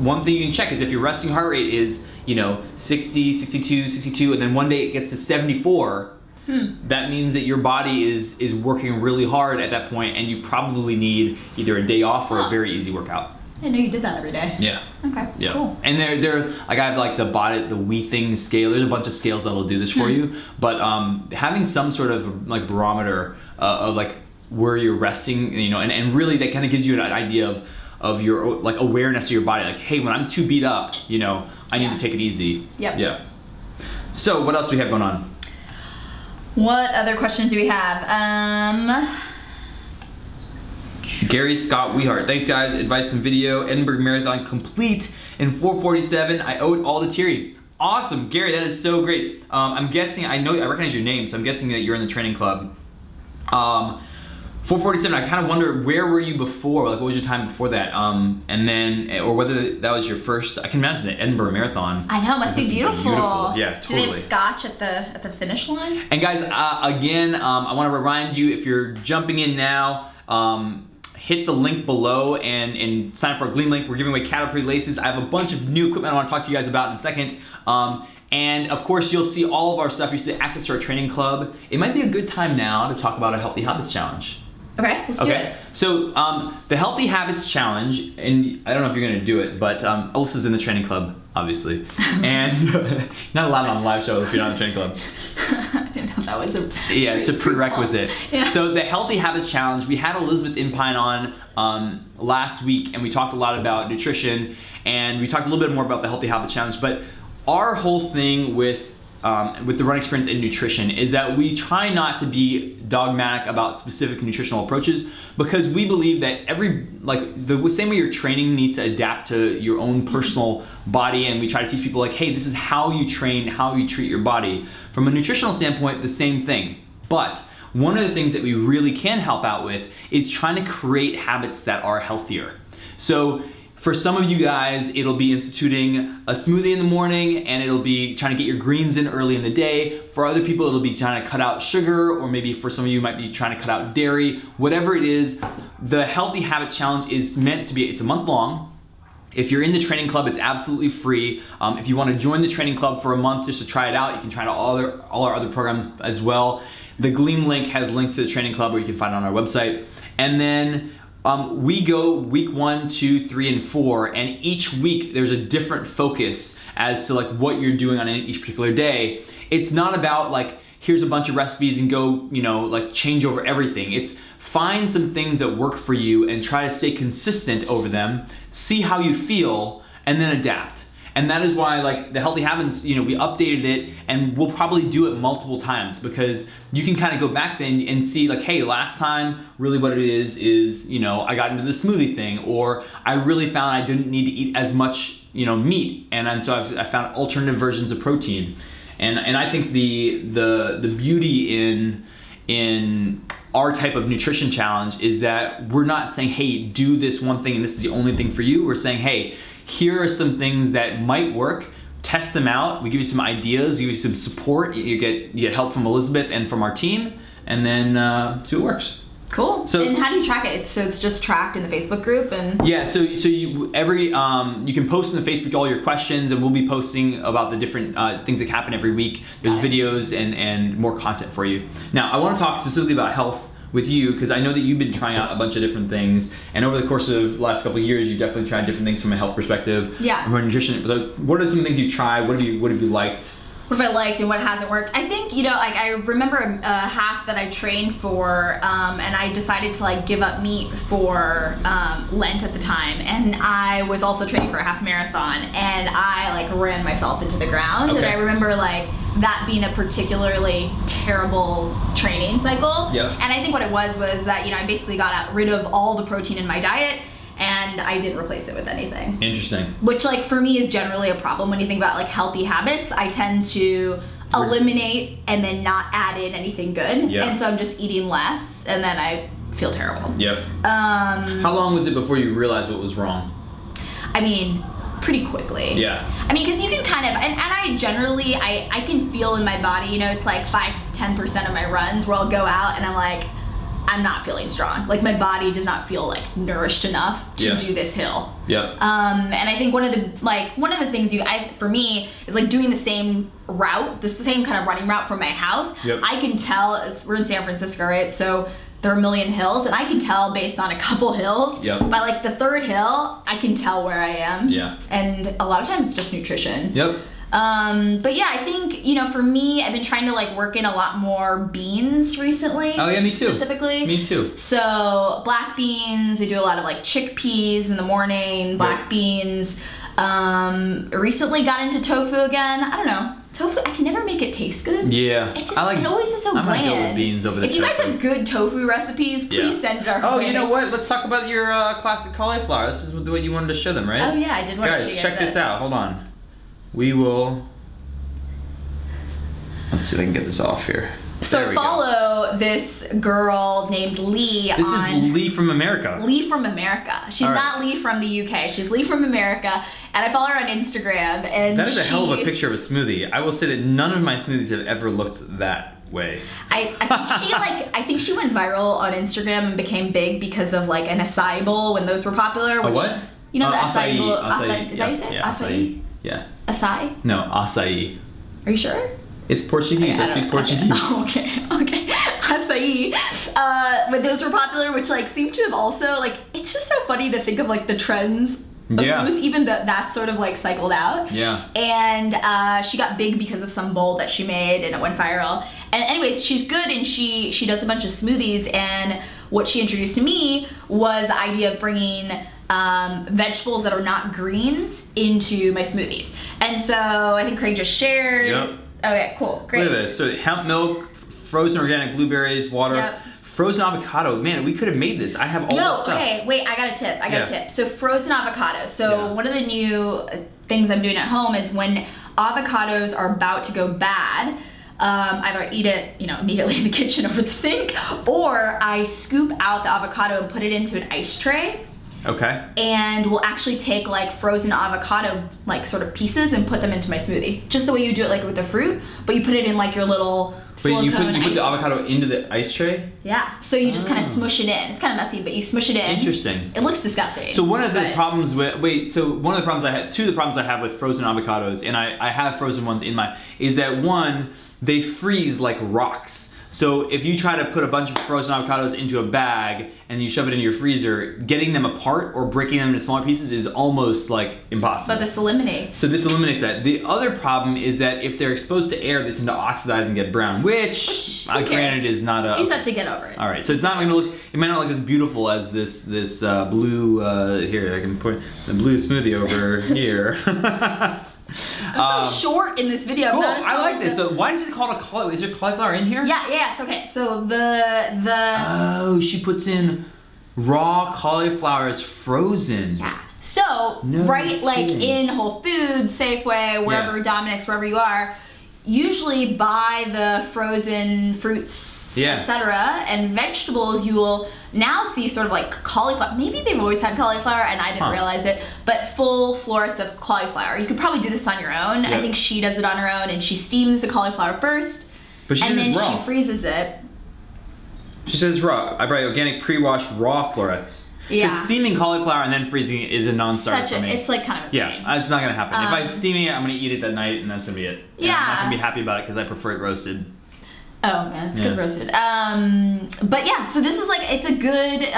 one thing you can check is if your resting heart rate is, you know, 60, 62, 62, and then one day it gets to 74, that means that your body is working really hard at that point, and you probably need either a day off or a very easy workout. I didn't know you did that every day. Yeah. Okay, yeah. Cool. And they're like, I have like the We Things scale. There's a bunch of scales that'll do this for you, but having some sort of like barometer of like where you're resting, you know, and really that kind of gives you an idea of your like awareness of your body. Like, hey, when I'm too beat up, you know, I need to take it easy. Yep. Yeah. So what else do we have going on? What other questions do we have? Gary Scott Weehart. Thanks, guys. Advice and video. Edinburgh Marathon complete in 4:47. I owe it all to TRE. Awesome, Gary. That is so great. I'm guessing, I recognize your name, so I'm guessing that you're in the training club. 4:47. I kind of wonder, where were you before? Like, what was your time before that? And then, or whether that was your first. I can imagine the Edinburgh Marathon. I know, it must be beautiful. Yeah, totally. Do they have scotch at the finish line? And guys, again, I want to remind you, if you're jumping in now, hit the link below and sign up for a Gleam link. We're giving away Caterpillar laces. I have a bunch of new equipment I want to talk to you guys about in a second. And of course, you'll see all of our stuff. You see access to our training club. It might be a good time now to talk about a Healthy Habits Challenge. Okay, let's do it. So the Healthy Habits Challenge, and I don't know if you're gonna do it, but Alyssa's in the training club, obviously. And not allowed on the live show if you're not in the training club. I didn't know that was a... Yeah, it's a prerequisite. Yeah. So the Healthy Habits Challenge, we had Elizabeth Impine on last week, and we talked a lot about nutrition, and we talked a little bit more about the Healthy Habits Challenge, but our whole thing with the run experience in nutrition is that we try not to be dogmatic about specific nutritional approaches, because we believe that the same way your training needs to adapt to your own personal body, and we try to teach people like, hey, this is how you train, how you treat your body. From a nutritional standpoint, the same thing. But one of the things that we really can help out with is trying to create habits that are healthier. So for some of you guys, it'll be instituting a smoothie in the morning, and it'll be trying to get your greens in early in the day. For other people, it'll be trying to cut out sugar, or maybe for some of you, it might be trying to cut out dairy. Whatever it is, the Healthy Habits Challenge is meant to be, it's a month long. If you're in the training club, it's absolutely free. If you want to join the training club for a month just to try it out, you can try out all our other programs as well. The Gleam link has links to the training club, where you can find it on our website. And then we go week 1, 2, 3, and 4, and each week there's a different focus as to like what you're doing on each particular day. It's not about like, here's a bunch of recipes and go, you know, like change over everything. It's find some things that work for you and try to stay consistent over them, see how you feel, and then adapt. And that is why, like, the Healthy Habits, you know, we updated it, and we'll probably do it multiple times, because you can kind of go back then and see like, hey, last time really what it is, you know, I got into the smoothie thing, or I really found I didn't need to eat as much, you know, meat, and so I found alternative versions of protein. And I think the beauty in our type of nutrition challenge is that we're not saying, hey, do this one thing and this is the only thing for you. We're saying, hey, here are some things that might work. Test them out. We give you some ideas, give you some support. You get help from Elizabeth and from our team, and then see what works. Cool. So, and how do you track it? So it's just tracked in the Facebook group, and yeah. So you can post in the Facebook all your questions, and we'll be posting about the different things that happen every week. There's videos and more content for you. Now I want to talk specifically about health with you, because I know that you've been trying out a bunch of different things, and over the course of the last couple of years, you've definitely tried different things from a health perspective. Yeah. From a nutrition. So what are some things you've tried? What have you liked? what have I liked and what hasn't worked? I think, you know, like I remember a half that I trained for, and I decided to like give up meat for Lent at the time, and I was also training for a half marathon, and I like ran myself into the ground, and I remember like that being a particularly terrible training cycle. And I think what it was that, you know, I basically got rid of all the protein in my diet, and I didn't replace it with anything. Interesting. Which, like, for me is generally a problem when you think about like healthy habits. I tend to eliminate and then not add in anything good. And so I'm just eating less, and then I feel terrible. How long was it before you realized what was wrong? I mean, pretty quickly. I mean, because you can kind of, and I generally, I can feel in my body, you know, it's like 5-10% of my runs where I'll go out and I'm like, I'm not feeling strong. Like my body does not feel like nourished enough to do this hill. And I think one of the things for me is like doing the same route, the same kind of running route from my house. I can tell, we're in San Francisco, right? So there are a million hills, and I can tell based on a couple hills. By like the third hill, I can tell where I am. And a lot of times it's just nutrition. But yeah, I think, you know, for me, I've been trying to like work in a lot more beans recently. Oh yeah, me too. Specifically. Me too. So black beans, I do a lot of like chickpeas in the morning, black beans. Recently got into tofu again. I don't know. Tofu, I can never make it taste good. It always is so bland. I might go with beans over the If you guys have good tofu recipes, please send it our way. You know what? Let's talk about your classic cauliflower. This is what you wanted to show them, right? Oh yeah, I did want to show you guys check this out. Hold on. We will. Let's see if I can get this off here. So follow this girl named Lee. This is Lee from America. Lee from America. She's not Lee from the UK. She's Lee from America, and I follow her on Instagram. And that is a hell of a picture of a smoothie. I will say that none of my smoothies have ever looked that way. I think she went viral on Instagram and became big because of like an acai bowl when those were popular. Which, what? You know the acai bowl. Acai. Is that how you say it? Acai. Yeah. Acai? No, acai. Are you sure? It's Portuguese. I speak Portuguese. Okay. Acai. But those were popular, which like seem to have also like, it's just so funny to think of like the trends of foods, even that's sort of like cycled out. And she got big because of some bowl that she made, and it went viral. And anyways, she's good, and she does a bunch of smoothies, and what she introduced to me was the idea of bringing vegetables that are not greens into my smoothies. And so I think Craig just shared. Okay, cool, great. Look at this. So hemp milk, frozen organic blueberries, water, frozen avocado. Man, we could have made this. I have all this stuff. Okay, wait, I got a tip. I got a tip. So frozen avocados. So one of the new things I'm doing at home is when avocados are about to go bad, either eat it, you know, immediately in the kitchen over the sink, or I scoop out the avocado and put it into an ice tray. And we'll actually take like frozen avocado like sort of pieces and put them into my smoothie. Just the way you do it like with the fruit, but you put it in like your little silicone. You put the avocado into the ice tray? Yeah. So you just kind of smush it in. It's kind of messy, but you smush it in. Interesting. It looks disgusting. So one of the problems with one of the problems two of the problems I have with frozen avocados, and I have frozen ones in my, is that one, they freeze like rocks. So if you try to put a bunch of frozen avocados into a bag and you shove it in your freezer, getting them apart or breaking them into smaller pieces is almost like impossible. But this eliminates. So this eliminates that. The other problem is that if they're exposed to air, they tend to oxidize and get brown, which granted is not a... You just have to get over it. All right, so it's not going to look, it might not look as beautiful as this blue, here, I can put the blue smoothie over here. I'm so short in this video. Cool, I like this. So why is it called a cauliflower? Is there cauliflower in here? Yeah, okay. So Oh, she puts in raw cauliflower. It's frozen. Yeah. So, like in Whole Foods, Safeway, wherever, Dominic's, wherever you are, usually buy the frozen fruits, etc. and vegetables. You will now see sort of like cauliflower. Maybe they've always had cauliflower and I didn't realize it, but full florets of cauliflower. You could probably do this on your own. I think she does it on her own, and she steams the cauliflower first, and then she freezes it. She says raw. I buy organic pre-washed raw florets. Because steaming cauliflower and then freezing it is a non-starter for me. It's like kind of a pain. It's not gonna happen. If I'm steaming it, I'm gonna eat it that night, and that's gonna be it. And I'm not gonna be happy about it because I prefer it roasted. Oh man, it's good roasted. But yeah, so this is like, it's a good,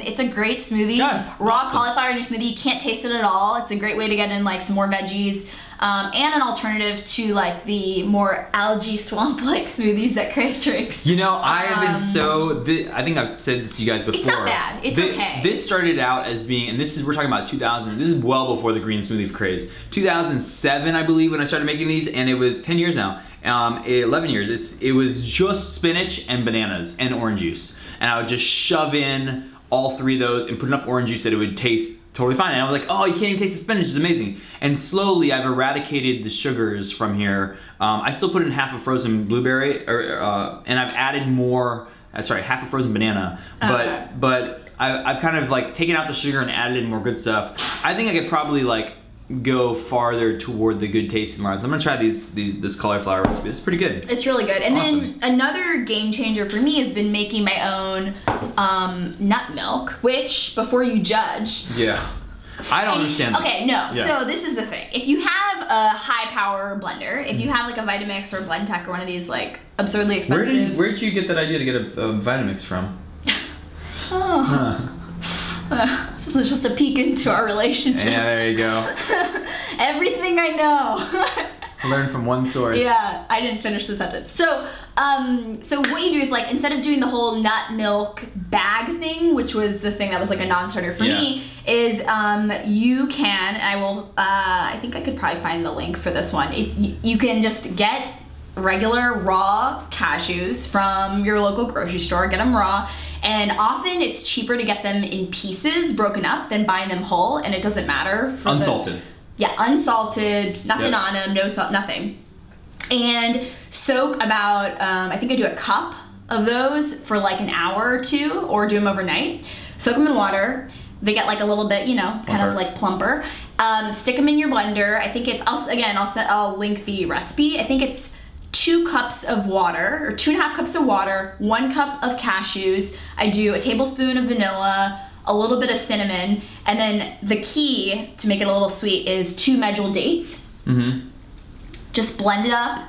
it's a great smoothie. Raw cauliflower in your smoothie, you can't taste it at all. It's a great way to get in like some more veggies. and an alternative to like the more algae swamp-like smoothies that Craig drinks. You know, I have been I think I've said this to you guys before. It's not bad. It's okay. This started out as being, and we're talking about 2000. This is well before the green smoothie craze. 2007, I believe, when I started making these, and it was 10 years now. 11 years. It was just spinach and bananas and orange juice, and I would just shove in all 3 of those and put enough orange juice that it would taste totally fine. And I was like, oh, you can't even taste the spinach, it's amazing. And slowly I've eradicated the sugars from here. I still put in half a frozen blueberry, and I've added more, half a frozen banana. But I've kind of like taken out the sugar and added in more good stuff. I think I could probably like go farther toward the good tasting lines. I'm gonna try this cauliflower recipe. It's pretty good. It's really good. And then another game changer for me has been making my own nut milk, which, before you judge. Yeah. I don't understand this. Okay, no. Yeah. So this is the thing. If you have a high power blender, if you have like a Vitamix or a Blendtec or one of these like absurdly expensive. Where did you get that idea to get a Vitamix from? This is just a peek into our relationship. Yeah, there you go. Everything I know. Learn from one source. Yeah, I didn't finish the sentence. So, so what you do is like, instead of doing the whole nut milk bag thing, which was the thing that was like a non-starter for me, is you can, and I will, I think I could probably find the link for this one. You can just get regular raw cashews from your local grocery store, get them raw, and often it's cheaper to get them in pieces broken up than buying them whole, and it doesn't matter. Unsalted. Yeah, unsalted, nothing on them, no salt, nothing. And soak about, I think I do a cup of those for like an hour or 2, or do them overnight. Soak them in water. They get like a little bit, you know, kind of like plumper. Stick them in your blender. I think it's, I'll link the recipe. I think it's 2 cups of water, or 2.5 cups of water, 1 cup of cashews. I do a tablespoon of vanilla, a little bit of cinnamon, and then the key to make it a little sweet is 2 medjool dates. Mm-hmm. Just blend it up,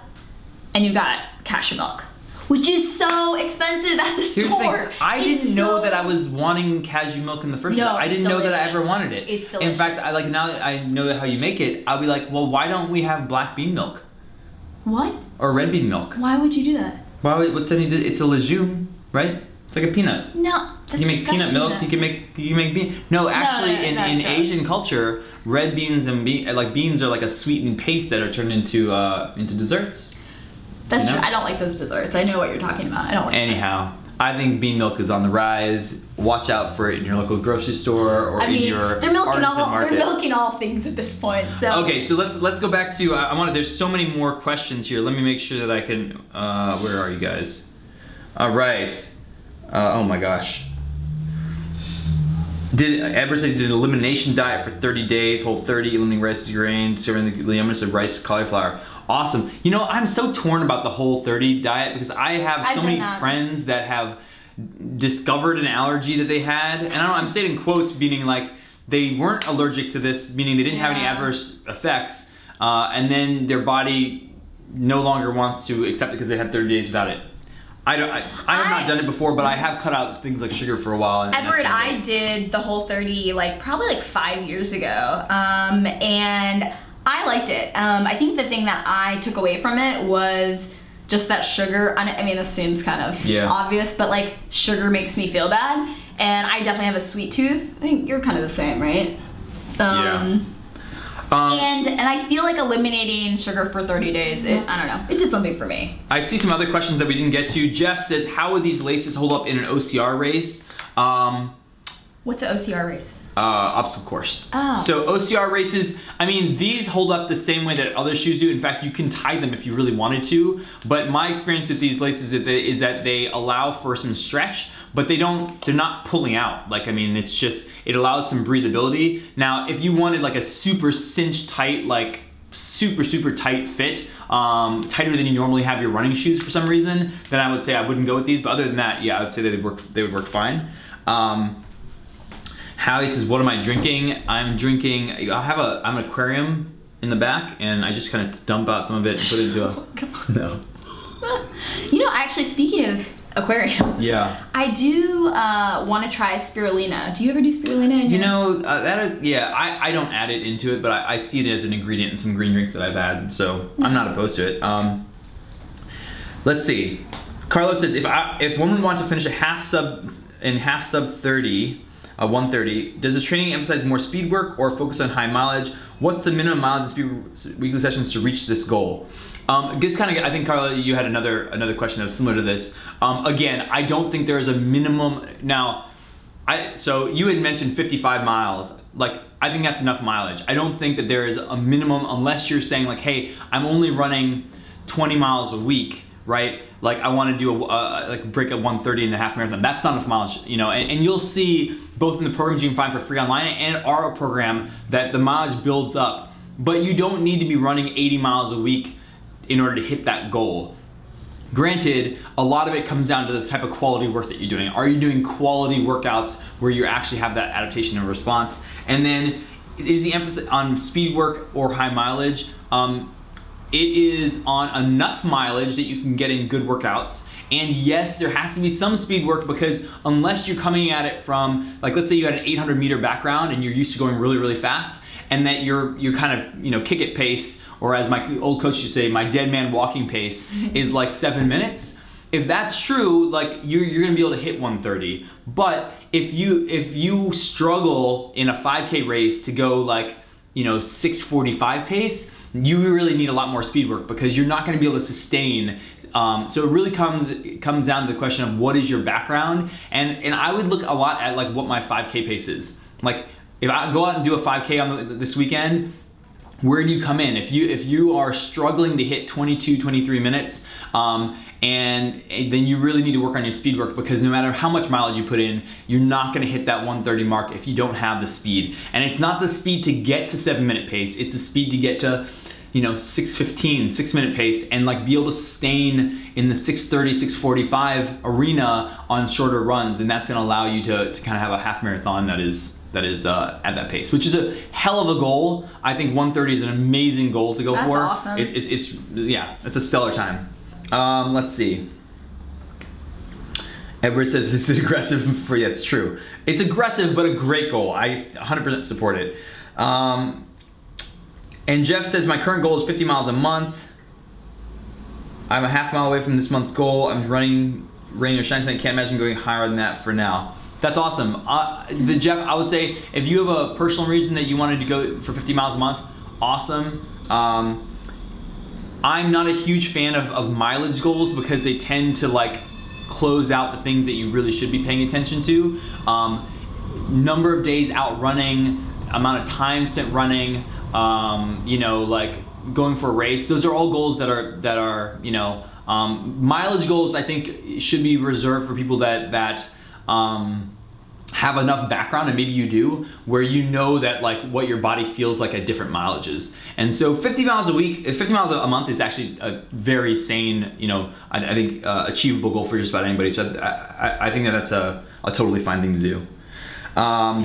and you've got cashew milk, which is so expensive at the store. I didn't know that I was wanting cashew milk in the first place. I didn't know that I ever wanted it. It's delicious. In fact, now that I know how you make it, I'll be like, well, why don't we have black bean milk? What? Or red bean milk. Why would you do that? What's any? It's a legume, right? It's like a peanut. No, that's you make peanut milk. You can make bean. No, actually, in Asian culture, red beans and beans are like a sweetened paste that are turned into desserts. That's true. I don't like those desserts. I know what you're talking about. I don't like. Anyhow, I think bean milk is on the rise. Watch out for it in your local grocery store or in your artisan market. They're milking all things at this point. So okay, so let's go back to there's so many more questions here. Let me make sure that I can. Where are you guys? All right. Oh my gosh. Edward says did an elimination diet for 30 days, Whole30, eliminating rice grain, serving the elements of rice, cauliflower. Awesome. You know, I'm so torn about the Whole30 diet because I have so many friends that have discovered an allergy that they had, and I'm saying in quotes, meaning like they weren't allergic to this, meaning they didn't have any adverse effects, and then their body no longer wants to accept it because they had 30 days without it. I have not done it before, but I have cut out things like sugar for a while. And Edward, I did the Whole30 probably 5 years ago, and I liked it. I think the thing that I took away from it was just that sugar. I mean, this seems kind of obvious, but sugar makes me feel bad, and I definitely have a sweet tooth. I think you're kind of the same, right? And I feel like eliminating sugar for 30 days, I don't know, it did something for me. I see some other questions that we didn't get to. Jeff says, how would these laces hold up in an OCR race? What's an OCR race? Obstacle course. Oh. So OCR races, I mean, these hold up the same way that other shoes do. In fact, you can tie them if you really wanted to. But my experience with these laces is that they allow for some stretch, but they're not pulling out. I mean, it's just, it allows some breathability. Now, if you wanted a super cinch tight, super tight fit, tighter than you normally have your running shoes for some reason, then I would say I wouldn't go with these. But other than that, yeah, I would say they would work fine. Howie says, what am I drinking? I'm drinking, I have an aquarium in the back, and I just kind of dump out some of it and put it into a, no. You know, actually, speaking of aquariums. Yeah. I do want to try spirulina. Do you ever do spirulina? In you know, I don't add it into it, but I see it as an ingredient in some green drinks that I've had, so I'm not opposed to it. Let's see. Carlos says, if women want to finish a half sub 30, 130, does the training emphasize more speed work or focus on high mileage? What's the minimum mileage and speed weekly sessions to reach this goal? This kind of, I think, Carla, you had another question that was similar to this. Again, I don't think there is a minimum. Now, so you had mentioned 55 miles. Like, I think that's enough mileage. I don't think that there is a minimum unless you're saying like, hey, I'm only running 20 miles a week, right? Like, I want to do like break a 130 in the half marathon. That's not enough mileage, you know. And you'll see both in the programs you can find for free online and our program that the mileage builds up. But you don't need to be running 80 miles a week in order to hit that goal. Granted, a lot of it comes down to the type of quality work that you're doing. Are you doing quality workouts where you actually have that adaptation and response? And then, is the emphasis on speed work or high mileage? It is on enough mileage that you can get in good workouts. And yes, there has to be some speed work, because unless you're coming at it from, like, let's say you had an 800 meter background and you're used to going really, really fast, and that you're kind of, you know, kick it pace, or as my old coach used to say, my dead man walking pace is like 7 minutes. If that's true, like, you're gonna be able to hit 130. But if you struggle in a 5K race to go like, you know, 6:45 pace, you really need a lot more speed work, because you're not gonna be able to sustain. So it really comes down to the question of what is your background, and I would look a lot at like what my 5K pace is. Like, if I go out and do a 5K on this weekend, where do you come in? If you are struggling to hit 22, 23 minutes, and then you really need to work on your speed work, because no matter how much mileage you put in, you're not gonna hit that 130 mark if you don't have the speed. And it's not the speed to get to 7-minute pace, it's the speed to get to, you know, 6:15, 6-minute pace, and like be able to sustain in the 6:30, 6:45 arena on shorter runs. And that's gonna allow you to kind of have a half marathon that is at that pace, which is a hell of a goal. I think 130 is an amazing goal to go for. That's awesome. It's a stellar time. Let's see. Edward says, this is aggressive for you. It's true. It's aggressive, but a great goal. I 100% support it. And Jeff says, my current goal is 50 miles a month. I'm a half mile away from this month's goal. I'm running rain or shine tonight. Can't imagine going higher than that for now. That's awesome. Jeff, I would say if you have a personal reason that you wanted to go for 50 miles a month, awesome. I'm not a huge fan of mileage goals, because they tend to like close out the things that you really should be paying attention to. Number of days out running, amount of time spent running, you know, like going for a race. Those are all goals that are you know, mileage goals I think should be reserved for people that have enough background, and maybe you do, where you know that like what your body feels like at different mileages. And so 50 miles a week, 50 miles a month is actually a very sane, you know, I think achievable goal for just about anybody. So I think that's a totally fine thing to do.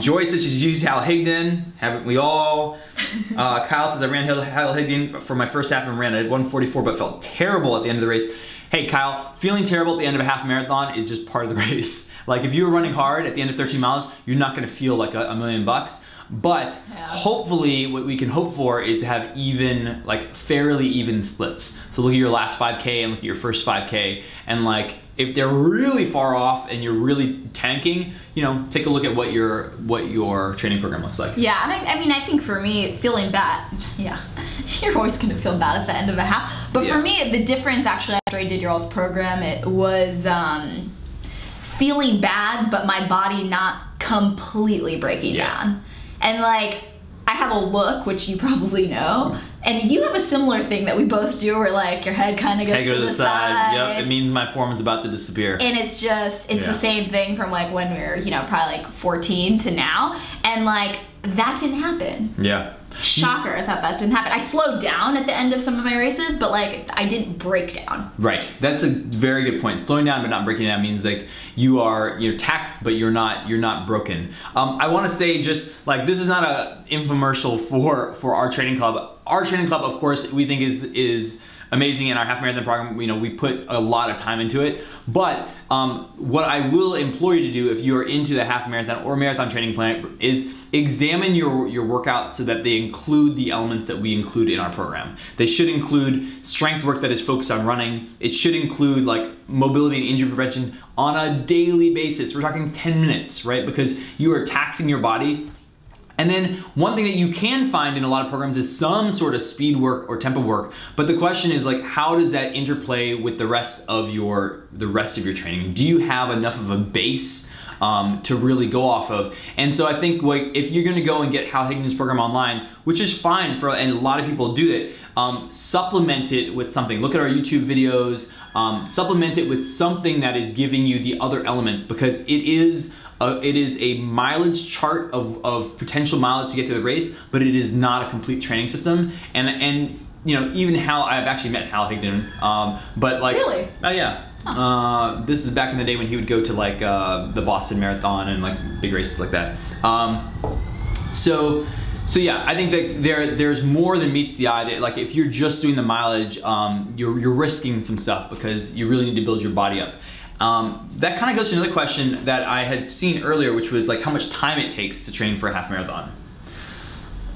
Joy says she's used Hal Higdon, haven't we all? Kyle says I ran Hal Higdon for my first half and ran at 144 but felt terrible at the end of the race. Hey Kyle, feeling terrible at the end of a half marathon is just part of the race. Like, if you were running hard at the end of 13 miles, you're not gonna feel like a million bucks. But hopefully what we can hope for is to have even, like fairly even splits. So look at your last 5K and look at your first 5K, and like if they're really far off and you're really tanking, you know, take a look at what your training program looks like. Yeah, and I mean, I think for me, feeling bad, yeah, you're always gonna feel bad at the end of a half. But for me, the difference actually after I did your all's program, it was feeling bad, but my body not completely breaking down. And like, I have a look, which you probably know, and you have a similar thing that we both do, where like your head kind of goes to the side. Yep, it means my form is about to disappear. And it's just, it's the same thing from like when we were, you know, probably like 14 to now, and like that didn't happen. Yeah. Shocker that didn't happen. I slowed down at the end of some of my races, but like I didn't break down. Right, that's a very good point. Slowing down but not breaking down means like you're taxed but you're not broken. I want to say, just like, this is not a infomercial for our training club. Our training club, of course, we think is amazing in our half marathon program. We put a lot of time into it. But what I will implore you to do if you are into the half marathon or marathon training plan is examine your workouts so that they include the elements that we include in our program. They should include strength work that is focused on running. It should include like mobility and injury prevention on a daily basis. We're talking 10 minutes, right? Because you are taxing your body. And then one thing that you can find in a lot of programs is some sort of speed work or tempo work. But the question is like, how does that interplay with the rest of your training? Do you have enough of a base to really go off of? And so I think like if you're gonna go and get Hal Higdon's program online, which is fine and a lot of people do it, supplement it with something. Look at our YouTube videos, supplement it with something that is giving you the other elements, because it is a mileage chart of potential mileage to get to the race, but it is not a complete training system. And even I've actually met Hal Higdon, but like, really? Oh yeah. Huh. This is back in the day when he would go to like the Boston Marathon and like big races like that. So yeah, I think that there's more than meets the eye. That like if you're just doing the mileage, you're risking some stuff because you really need to build your body up. That kind of goes to another question that I had seen earlier, which was like how much time it takes to train for a half marathon.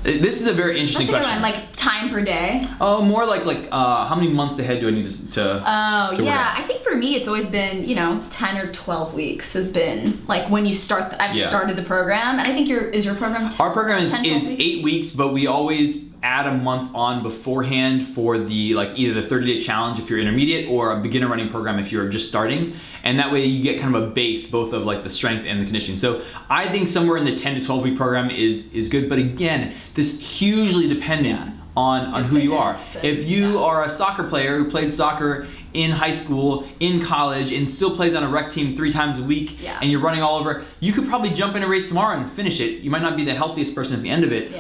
This is a very interesting question. That's a good one. Like time per day? Oh, more like how many months ahead do I need to Oh, yeah. I think for me it's always been, 10 or 12 weeks has been like when you start, I've started the program. And I think is your program 10, our program is 8 8 weeks, but we always add a month on beforehand for the either the 30-day challenge if you're intermediate or a beginner running program if you're just starting. And that way you get kind of a base both of like the strength and the conditioning. So I think somewhere in the 10 to 12 week program is good. But again, this hugely dependent on who you are. If you are a soccer player who played soccer in high school, in college, and still plays on a rec team 3 times a week, and you're running all over, you could probably jump in a race tomorrow and finish it. You might not be the healthiest person at the end of it,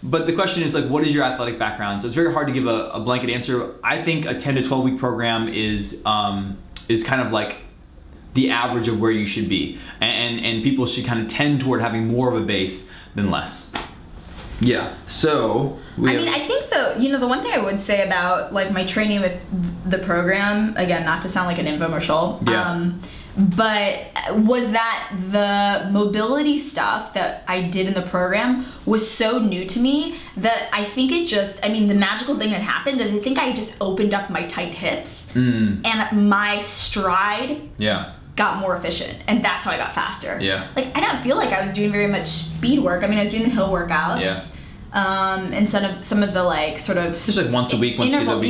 but the question is like, what is your athletic background? So it's very hard to give a blanket answer. I think a 10 to 12 week program is kind of like the average of where you should be, and people should kind of tend toward having more of a base than less. Yeah. So I think the one thing I would say about like my training with the program, again, not to sound like an infomercial, but was that the mobility stuff that I did in the program was so new to me that I think the magical thing that happened is I think I just opened up my tight hips and my stride got more efficient, and that's how I got faster. Like I don't feel like I was doing very much speed work. I mean, I was doing the hill workouts. Instead of some of the like sort of just like once a week, once interval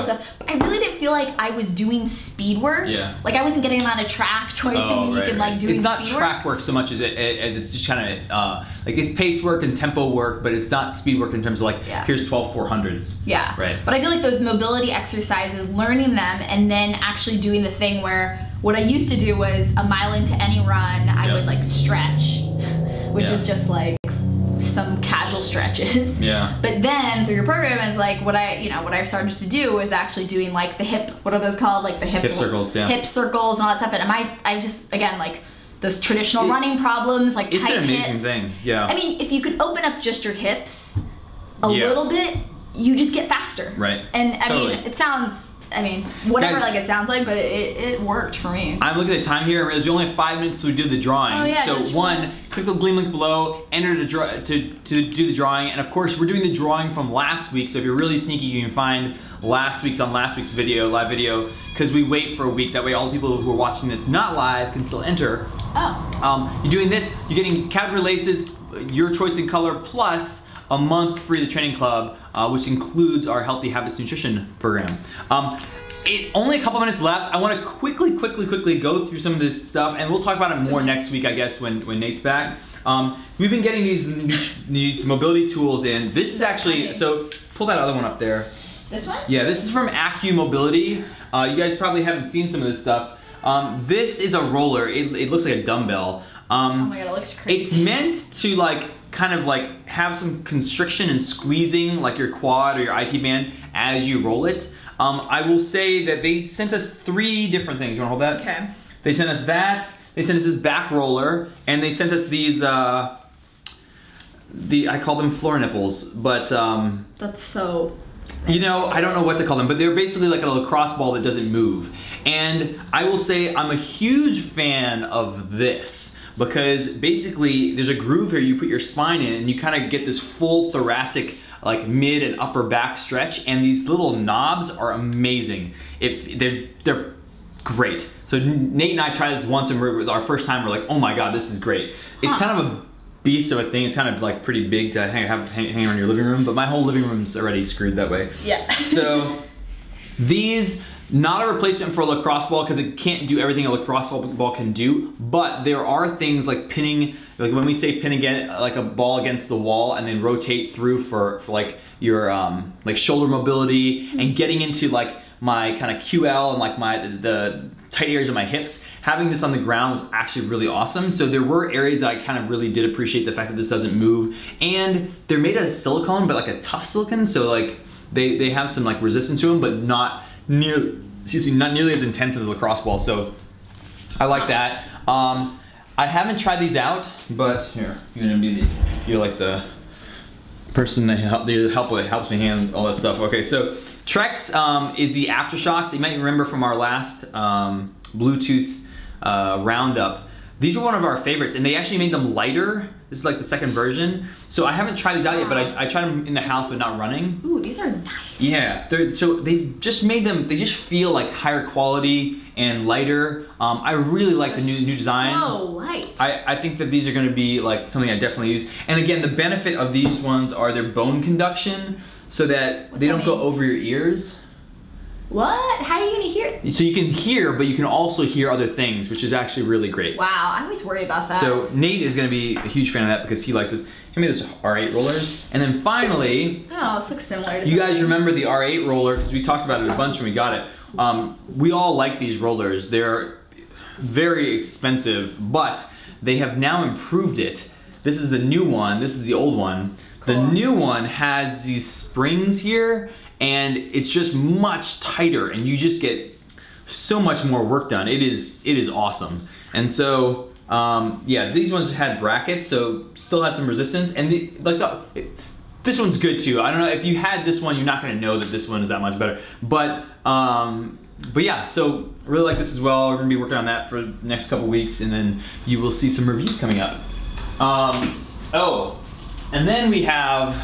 stuff. But I really didn't feel like I was doing speed work. Like I wasn't getting on a track twice a week and like doing. It's not track work so much as it's just kind of like it's pace work and tempo work, but it's not speed work in terms of like here's 12 400s. But I feel like those mobility exercises, learning them, and then actually doing the thing where what I used to do was a mile into any run, I would like stretch, which is just like some casual stretches. But then through your program is like what I started to do was actually doing like the hip, what are those called? Like the hip circles, hip circles and all that stuff. And I just again like those traditional running problems, like it's tight an amazing hips. Thing. I mean, if you could open up just your hips a little bit, you just get faster. And I mean, it sounds. I mean, whatever Guys, it sounds like, but it worked for me. I'm looking at time here. We only have 5 minutes to do the drawing. So one, click the green link below, enter to do the drawing, and of course we're doing the drawing from last week. So if you're really sneaky, you can find last week's video, live video, because we wait for a week. That way, all the people who are watching this not live can still enter. You're doing this. You're getting category laces, your choice in color, plus a month free of the training club, which includes our Healthy Habits Nutrition program. Only a couple minutes left. I want to quickly go through some of this stuff, and we'll talk about it more next week, I guess, when Nate's back. We've been getting these mobility tools in. This is actually, so pull that other one up there. This one? Yeah, this is from Accu Mobility. You guys probably haven't seen some of this stuff. This is a roller. It looks like a dumbbell. Oh my god, it looks crazy. It's meant to kind of have some constriction and squeezing like your quad or your IT band as you roll it. I will say that they sent us 3 different things. You wanna hold that? Okay. They sent us that, they sent us this back roller, and they sent us these, I call them floor nipples, but that's so You know, I don't know what to call them, but they're basically like a lacrosse ball that doesn't move. And I will say I'm a huge fan of this because basically there's a groove here you put your spine in and you kind of get this full thoracic like mid and upper back stretch, and these little knobs are amazing. If they're great. So Nate and I tried this once, and our first time we're like, oh my god, this is great. It's kind of a beast of a thing. It's kind of like pretty big to hang around your living room, but my whole living room's already screwed that way. Yeah. So these, not a replacement for a lacrosse ball because it can't do everything a lacrosse ball can do, but there are things like pinning, like when we say pin again, like a ball against the wall and then rotate through for like your like shoulder mobility and getting into like my kind of QL and like the tight areas of my hips. Having this on the ground was actually really awesome. So there were areas that I kind of really did appreciate the fact that this doesn't move. And they're made out of silicone, but like a tough silicone. So like they have some like resistance to them, but not nearly as intense as a lacrosse ball. So I like that. I haven't tried these out, but here, you're like the person that helps me handle all that stuff. Okay, so TREX is the aftershocks. You might remember from our last Bluetooth roundup. These were one of our favorites, and they actually made them lighter. This is like the second version. So I haven't tried these out yet, but I tried them in the house, but not running. Ooh, these are nice. Yeah, so they've just made them, they just feel like higher quality and lighter. I really like the new design. So light. I think that these are gonna be like something I definitely use. And again, the benefit of these ones are their bone conduction, so that they don't go over your ears. What? How are you gonna hear? So you can hear, but you can also hear other things, which is actually really great. Wow, I always worry about that. So Nate is gonna be a huge fan of that because he likes this. He made those R8 rollers. And then finally, oh, this looks similar to you guys remember the R8 roller, because we talked about it a bunch when we got it. We all like these rollers. They're very expensive, but they have now improved it. This is the new one, this is the old one. Cool. The new one has these springs here, and it's just much tighter, and you just get so much more work done. It is awesome. And so, yeah, these ones had brackets, so still had some resistance. And this one's good too. I don't know, if you had this one, you're not gonna know that this one is that much better. But yeah, so I really like this as well. We're gonna be working on that for the next couple weeks, and then you will see some reviews coming up. Oh, and then we have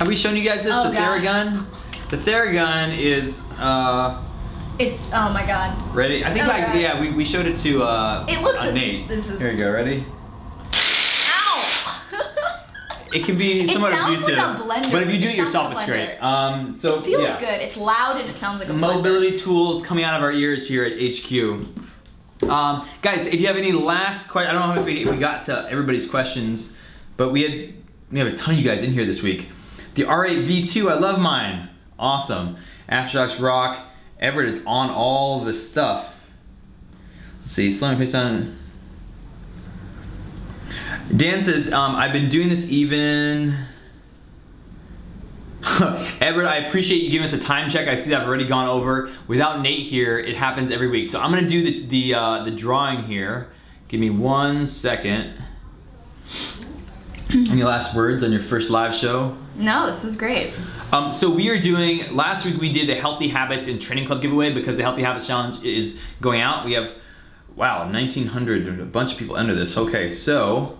we shown you guys this, the Theragun? The Theragun is, it's, oh my god. Ready? I think yeah, we showed it to it looks Nate. This is... Here you go, ready? Ow! It can be somewhat abusive, like a blender. but if you do it yourself, it's great. So it feels good. It's loud and it sounds like a blender. Mobility tools coming out of our ears here at HQ. Guys, if you have any last questions, I don't know if we got to everybody's questions, but we have a ton of you guys in here this week. The R8 V2, I love mine. Awesome. Aftershocks rock. Everett is on all this stuff. Let's see, slowing pace on. Dan says, I've been doing this even. Everett, I appreciate you giving us a time check. I see that I've already gone over. Without Nate here, it happens every week. So I'm gonna do the drawing here. Give me 1 second. Any last words on your first live show? No, this was great. So we are doing, last week we did the Healthy Habits and Training Club giveaway because the Healthy Habits Challenge is going out. We have, wow, 1,900, a bunch of people enter this. Okay, so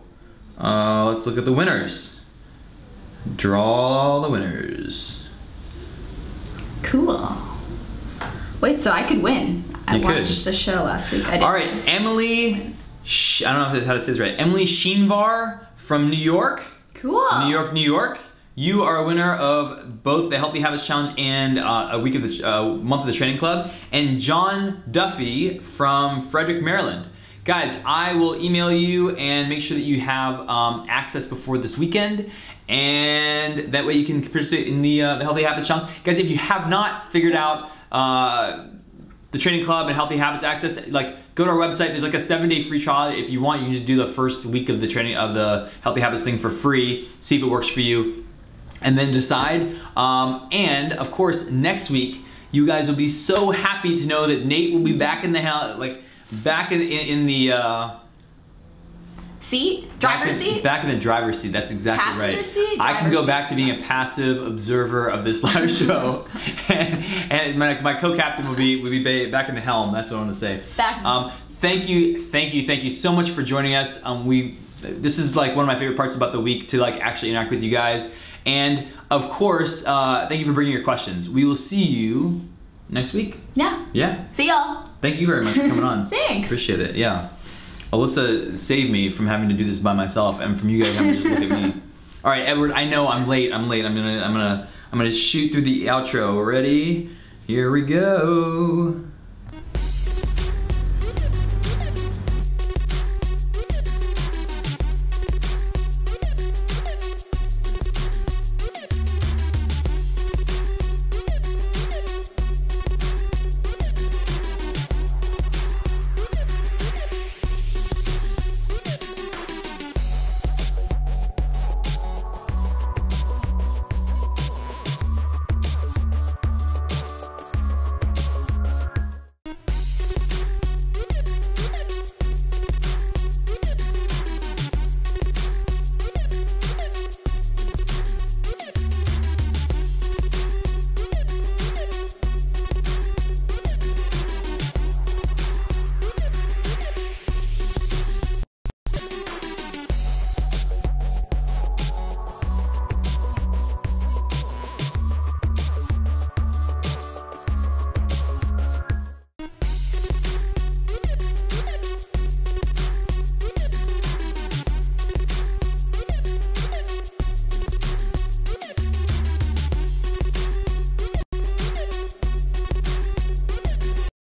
let's look at the winners. Draw the winners. Cool. Wait, so I could win. I watched the show last week. I didn't. All right, Emily, I don't know if that's how to say this right. Emily Sheenvar from New York. Cool. New York, New York. You are a winner of both the Healthy Habits Challenge and a week of the month of the Training Club. And John Duffy from Frederick, Maryland. Guys, I will email you and make sure that you have access before this weekend, and that way you can participate in the Healthy Habits Challenge. Guys, if you have not figured out the Training Club and Healthy Habits access, like, go to our website. There's like a 7-day free trial. If you want, you can just do the first week of the training of the Healthy Habits thing for free. See if it works for you, and then decide. And of course, next week, you guys will be so happy to know that Nate will be back in the house, like back in the seat, driver's seat. Back in the driver's seat. That's exactly Passenger right. seat, I can go driver's back to being a passive observer of this live show, and my co-captain would be back in the helm. That's what I want to say. Thank you so much for joining us. This is like one of my favorite parts about the week, to like actually interact with you guys. And of course, thank you for bringing your questions. We will see you next week. Yeah. Yeah. See y'all. Thank you very much for coming on. Thanks. Appreciate it. Yeah. Alyssa saved me from having to do this by myself, and from you guys having to just look at me. All right, Edward. I know I'm late. I'm gonna shoot through the outro. Ready? Here we go.